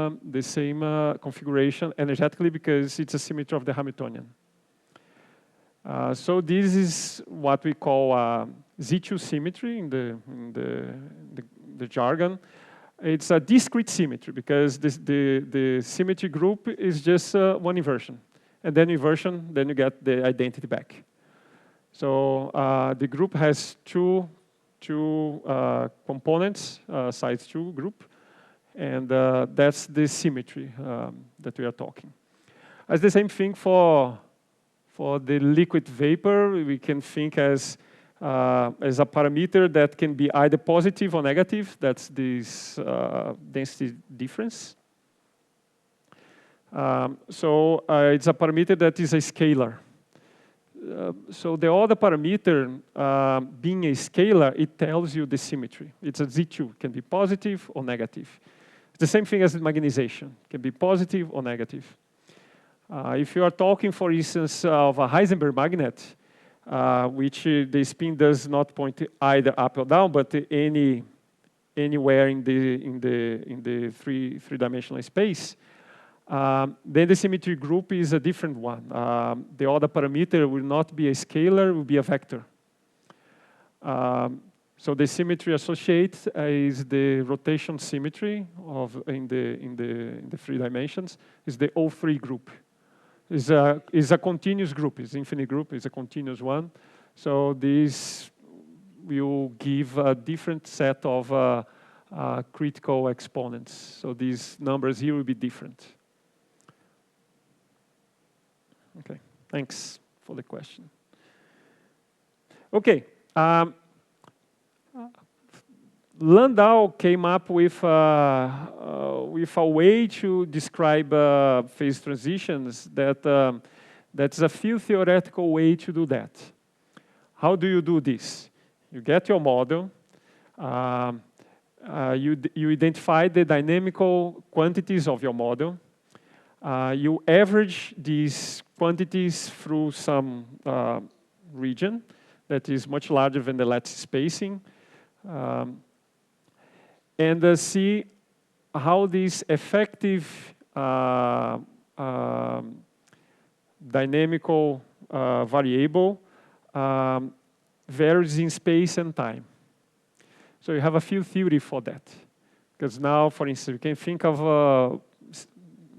configuration energetically because it's a symmetry of the Hamiltonian. So this is what we call Z2 symmetry in the jargon. It's a discrete symmetry because the symmetry group is just one inversion. And then inversion, then you get the identity back. So the group has two components, size 2 group, and that's the symmetry that we are talking. As the same thing for the liquid vapor, we can think as a parameter that can be either positive or negative. That's this density difference. So it's a parameter that is a scalar. So the other parameter, being a scalar, it tells you the symmetry. It's a Z2, it can be positive or negative. It's the same thing as magnetization, it can be positive or negative. If you are talking, for instance, of a Heisenberg magnet, which the spin does not point either up or down, but anywhere in the three-dimensional space, then the symmetry group is a different one. The other parameter will not be a scalar, it will be a vector. So the symmetry associated is the rotation symmetry in the 3 dimensions, is the O3 group. Is a continuous group, it's infinite group, it's a continuous one. So this will give a different set of critical exponents. So these numbers here will be different. Okay, thanks for the question. Okay, Landau came up with a way to describe phase transitions that's a few theoretical way to do that. How do you do this? You get your model, you identify the dynamical quantities of your model, you average these quantities through some region that is much larger than the lattice spacing. and see how this effective dynamical variable varies in space and time. So you have a field theory for that. Because now, for instance, you can think of a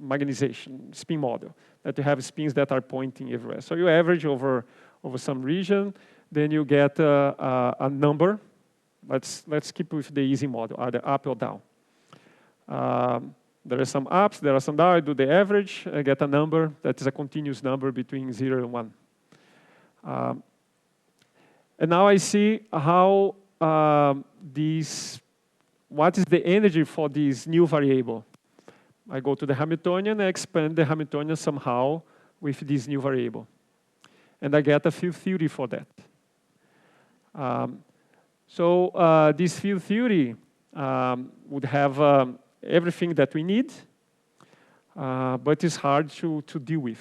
magnetization spin model, that you have spins that are pointing everywhere. So you average over some region, then you get a number. Let's keep with the easy model, either up or down. There are some ups, there are some downs. I do the average, I get a number that is a continuous number between 0 and 1. And now I see how what is the energy for this new variable. I go to the Hamiltonian, I expand the Hamiltonian somehow with this new variable. And I get a field theory for that. So this field theory would have everything that we need, but it's hard to deal with.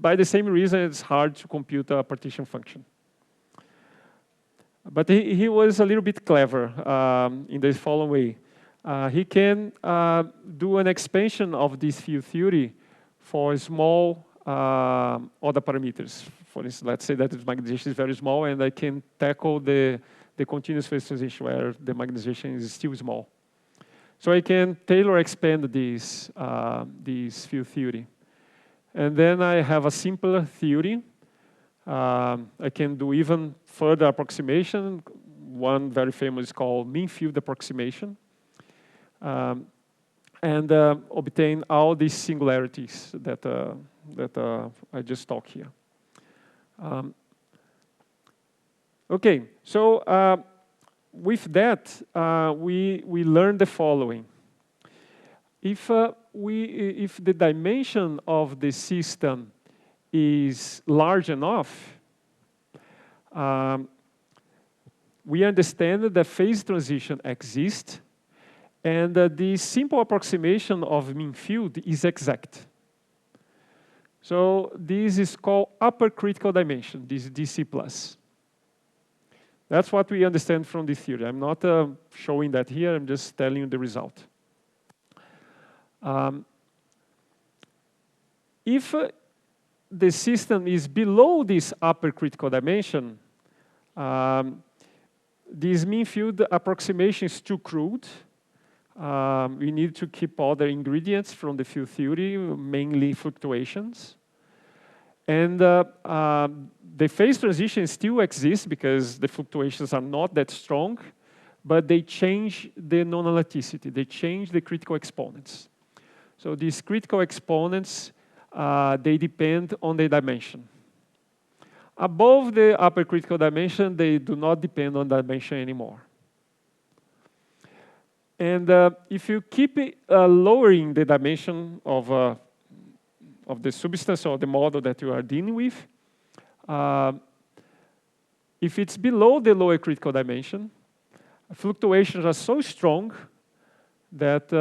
By the same reason, it's hard to compute a partition function. But he was a little bit clever in the following way. He can do an expansion of this field theory for small other parameters. For instance, let's say that the magnetization is very small, and I can tackle the continuous phase transition where the magnetization is still small. So I can tailor expand this field theory. And then I have a simpler theory. I can do even further approximation. One very famous is called mean field approximation. And obtain all these singularities that I just talked here. Okay, so with that, we learned the following. If the dimension of the system is large enough, we understand that phase transition exists, and the simple approximation of mean field is exact. So this is called upper critical dimension, this is DC+. That's what we understand from this theory. I'm not showing that here, I'm just telling you the result. If the system is below this upper critical dimension, this mean field approximation is too crude. We need to keep all the ingredients from the field theory, mainly fluctuations. And the phase transition still exists because the fluctuations are not that strong, but they change the non-elasticity. They change the critical exponents. So these critical exponents, they depend on the dimension. Above the upper critical dimension, they do not depend on dimension anymore. And if you keep lowering the dimension of the substance or the model that you are dealing with, if it's below the lower critical dimension, fluctuations are so strong that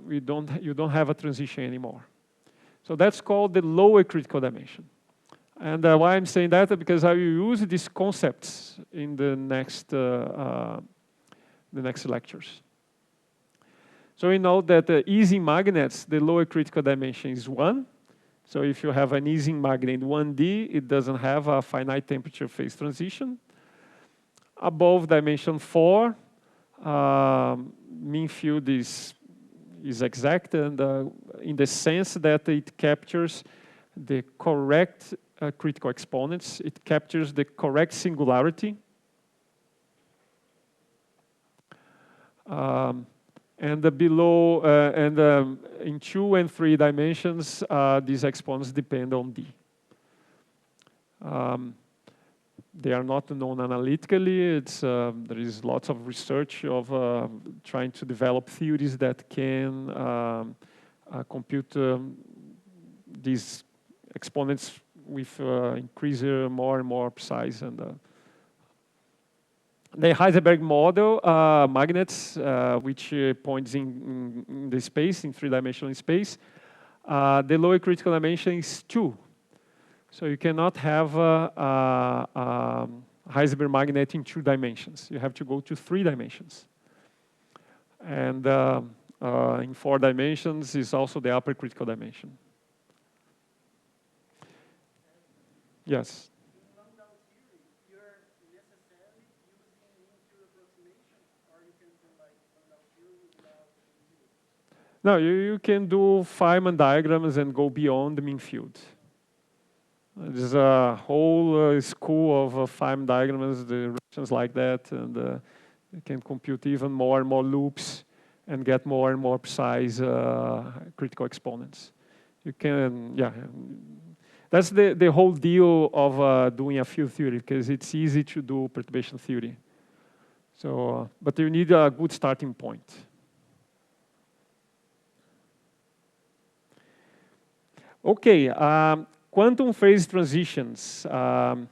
you don't have a transition anymore. So that's called the lower critical dimension. And why I'm saying that is because I will use these concepts in the next lectures. So we know that Ising magnets, the lower critical dimension is 1. So if you have an Ising magnet 1D, it doesn't have a finite temperature phase transition. Above dimension 4, mean field is exact, and in the sense that it captures the correct critical exponents, it captures the correct singularity. And below, in 2 and 3 dimensions, these exponents depend on D. They are not known analytically. There is lots of research of trying to develop theories that can compute these exponents with increasing more and more precise. And the Heisenberg model, magnets, which points in the space, in 3-dimensional space, the lower critical dimension is 2. So you cannot have a Heisenberg magnet in 2 dimensions. You have to go to 3 dimensions. And in 4 dimensions is also the upper critical dimension. Yes. In Landau theory, you're necessarily using mean field approximation, or you can do like Landau theory without mean field? No, you can do Feynman diagrams and go beyond the mean field. There's a whole school of Feynman diagrams, the relations like that, and you can compute even more and more loops and get more and more precise critical exponents. You can, yeah. That's the whole deal of doing a field theory, because it's easy to do perturbation theory. So, but you need a good starting point. Okay, quantum phase transitions. So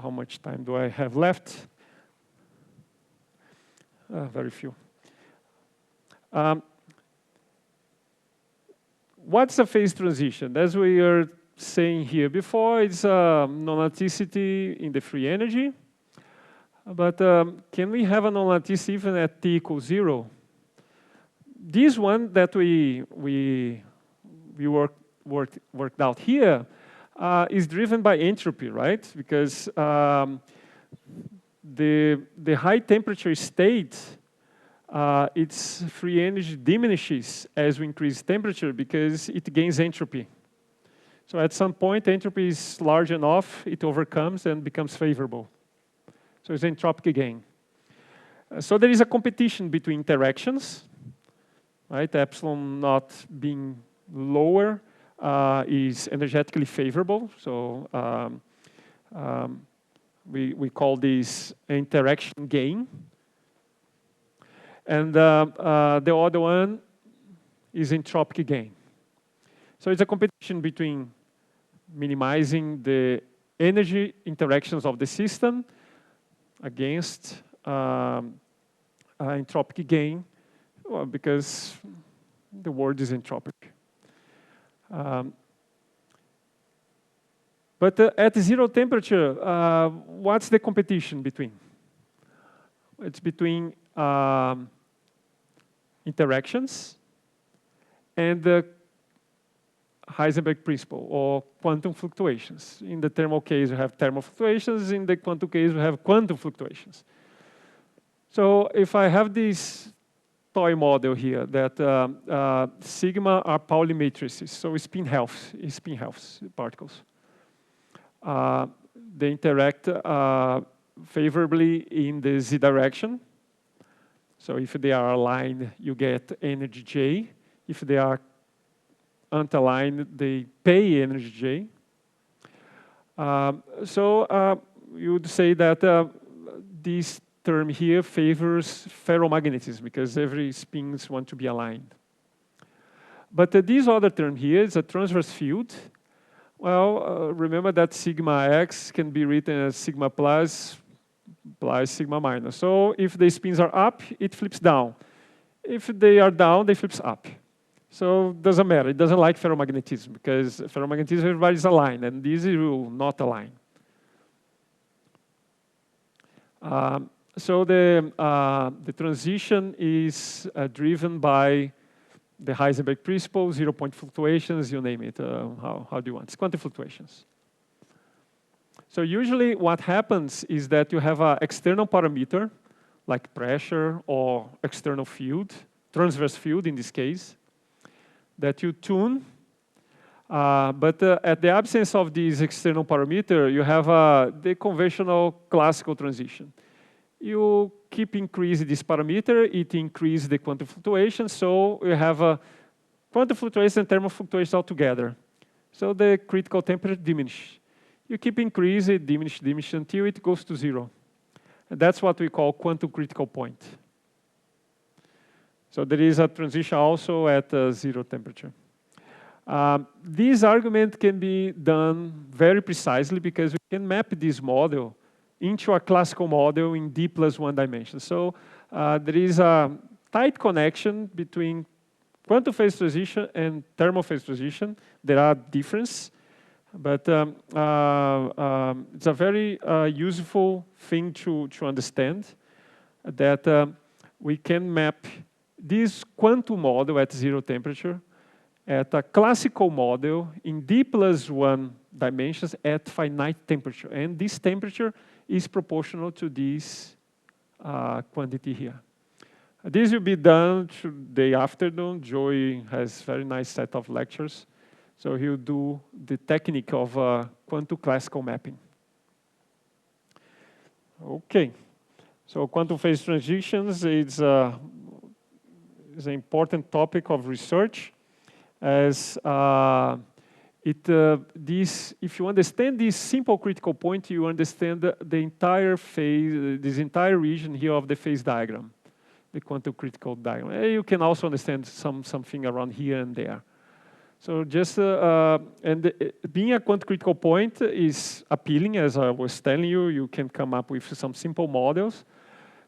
how much time do I have left? Very few. What's a phase transition? As we were saying here before, it's non-latticity in the free energy. But can we have a non-latticity even at t equals 0? This one that we worked out here is driven by entropy, right? Because the high temperature state, its free energy diminishes as we increase temperature because it gains entropy. So at some point, entropy is large enough, it overcomes and becomes favorable. So it's entropic gain. So there is a competition between interactions, right? Epsilon not being lower is energetically favorable. So we call this interaction gain. And the other one is entropic gain. So it's a competition between minimizing the energy interactions of the system against entropic gain, well, because the world is entropic. But at 0 temperature, what's the competition between? It's between interactions and the Heisenberg principle, or quantum fluctuations. In the thermal case, we have thermal fluctuations. In the quantum case, we have quantum fluctuations. So if I have this toy model here that sigma are Pauli matrices, so spin halves particles. They interact favorably in the z direction. So if they are aligned, you get energy J. If they are unaligned, they pay energy J. So you would say that this term here favors ferromagnetism because every spins want to be aligned. But this other term here is a transverse field. Well, remember that sigma x can be written as sigma plus sigma minus. So if the spins are up, it flips down. If they are down, they flips up. So it doesn't matter. It doesn't like ferromagnetism because ferromagnetism, everybody's aligned, and this will not align. So the transition is driven by the Heisenberg principle, 0-point fluctuations, you name it. How do you want? It's quantum fluctuations. So usually what happens is that you have an external parameter, like pressure or external field, transverse field in this case, that you tune. But at the absence of this external parameter, you have the conventional classical transition. You keep increasing this parameter, it increases the quantum fluctuation, so you have a quantum fluctuation and thermal fluctuation all together. So the critical temperature diminishes. You keep increasing, diminish until it goes to 0. And that's what we call quantum critical point. So there is a transition also at 0 temperature. This argument can be done very precisely because we can map this model into a classical model in d+1 dimension. So there is a tight connection between quantum phase transition and thermal phase transition. There are differences, but it's a very useful thing to understand that we can map this quantum model at 0 temperature at a classical model in d+1 dimensions at finite temperature. And this temperature is proportional to this quantity here. This will be done today afternoon. Joey has very nice set of lectures. So he'll do the technique of quantum classical mapping. Okay, so quantum phase transitions is an important topic of research, as if you understand this simple critical point, you understand the entire phase, this entire region here of the phase diagram, the quantum critical diagram. And you can also understand something around here and there. So just, being a quantum critical point is appealing, as I was telling you. You can come up with some simple models.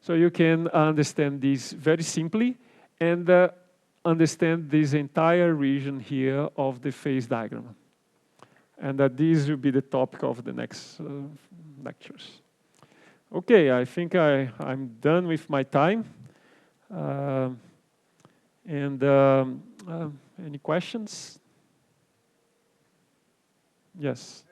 So you can understand this very simply and understand this entire region here of the phase diagram. And this will be the topic of the next lectures. Okay, I think I'm done with my time. Any questions? Yes.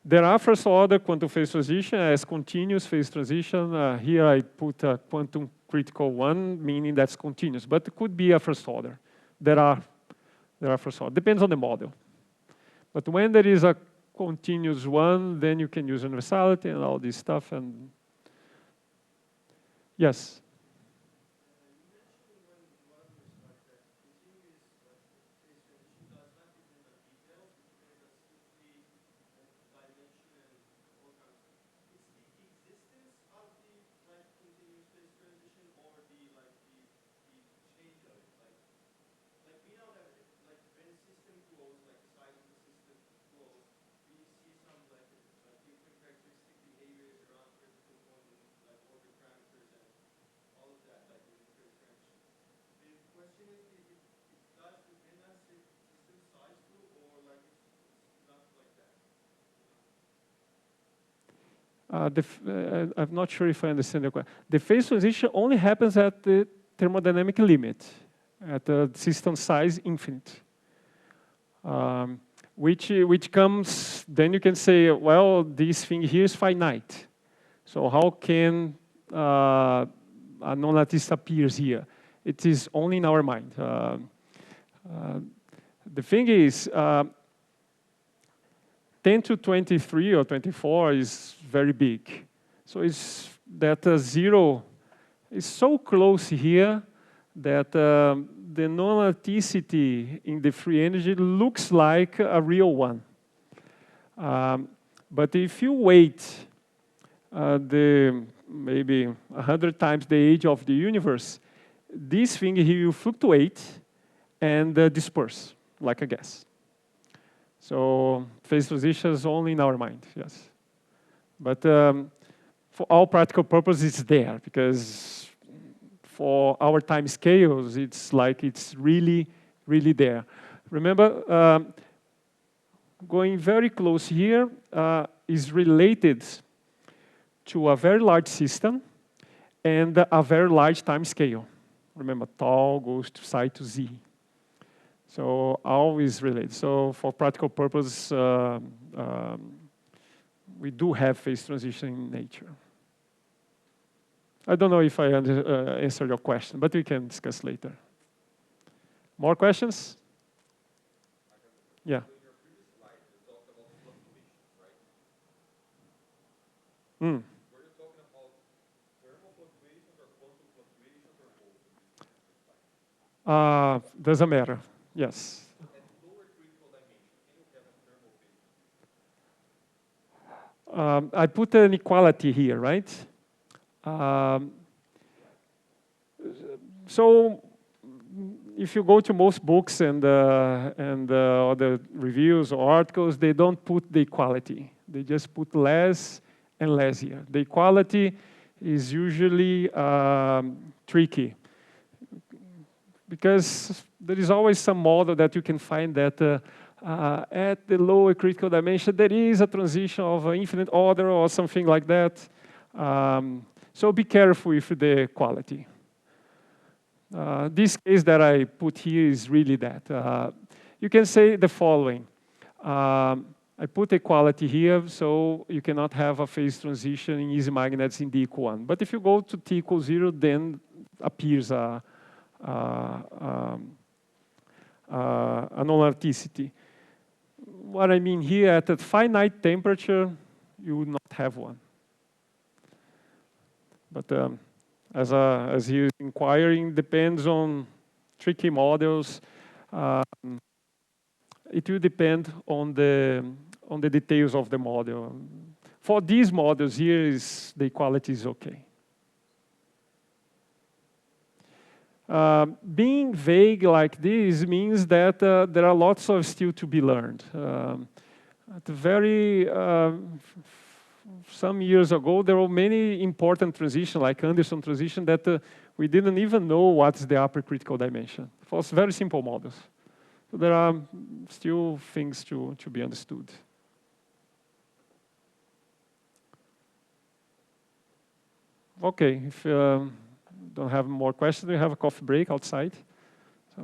There are first order quantum phase transition as continuous phase transition. Here I put a quantum critical one, meaning that's continuous, but it could be a first order. There are first order, depends on the model. But when there is a continuous one, then you can use universality and all this stuff. And yes. I'm not sure if I understand the question. The phase transition only happens at the thermodynamic limit, at the system size infinite. Which comes, then you can say, well, this thing here is finite. So how can a non-lattice appears here? It is only in our mind. The thing is, 10 to 23 or 24 is very big. So it's that 0 is so close here that the non-latticity in the free energy looks like a real one. But if you wait maybe 100 times the age of the universe, this thing here will fluctuate and disperse like a gas. So phase transition is only in our mind, yes. But for all practical purposes, it's there, because for our time scales, it's like it's really, really there. Remember, going very close here is related to a very large system and a very large time scale. Remember, tau goes to psi to z. So always related. So for practical purpose, we do have phase transition in nature. I don't know if I answered your question, but we can discuss later. More questions? Yeah. Mm. Were you talking about thermal fluctuations or quantum fluctuations or both? Doesn't matter. Yes. At lower critical dimension, can you have a thermal phase? I put an equality here, right? So if you go to most books and other reviews or articles, they don't put the equality. They just put less and less here. The equality is usually tricky, because there is always some model that you can find that at the lower critical dimension, there is a transition of infinite order or something like that. So be careful with the quality. This case that I put here is really that. You can say the following. I put equality here, so you cannot have a phase transition in easy magnets in D equal 1. But if you go to T equal 0, then appears a non-articity. What I mean here, at a finite temperature, you would not have one. But as he is inquiring, depends on tricky models. It will depend on the details of the model. For these models here, the equality is okay. Being vague like this means that there are lots of still to be learned. Some years ago, there were many important transitions, like Anderson transition, that we didn't even know what's the upper critical dimension. It was very simple models. So there are still things to be understood. Okay, if don't have more questions, we have a coffee break outside. So.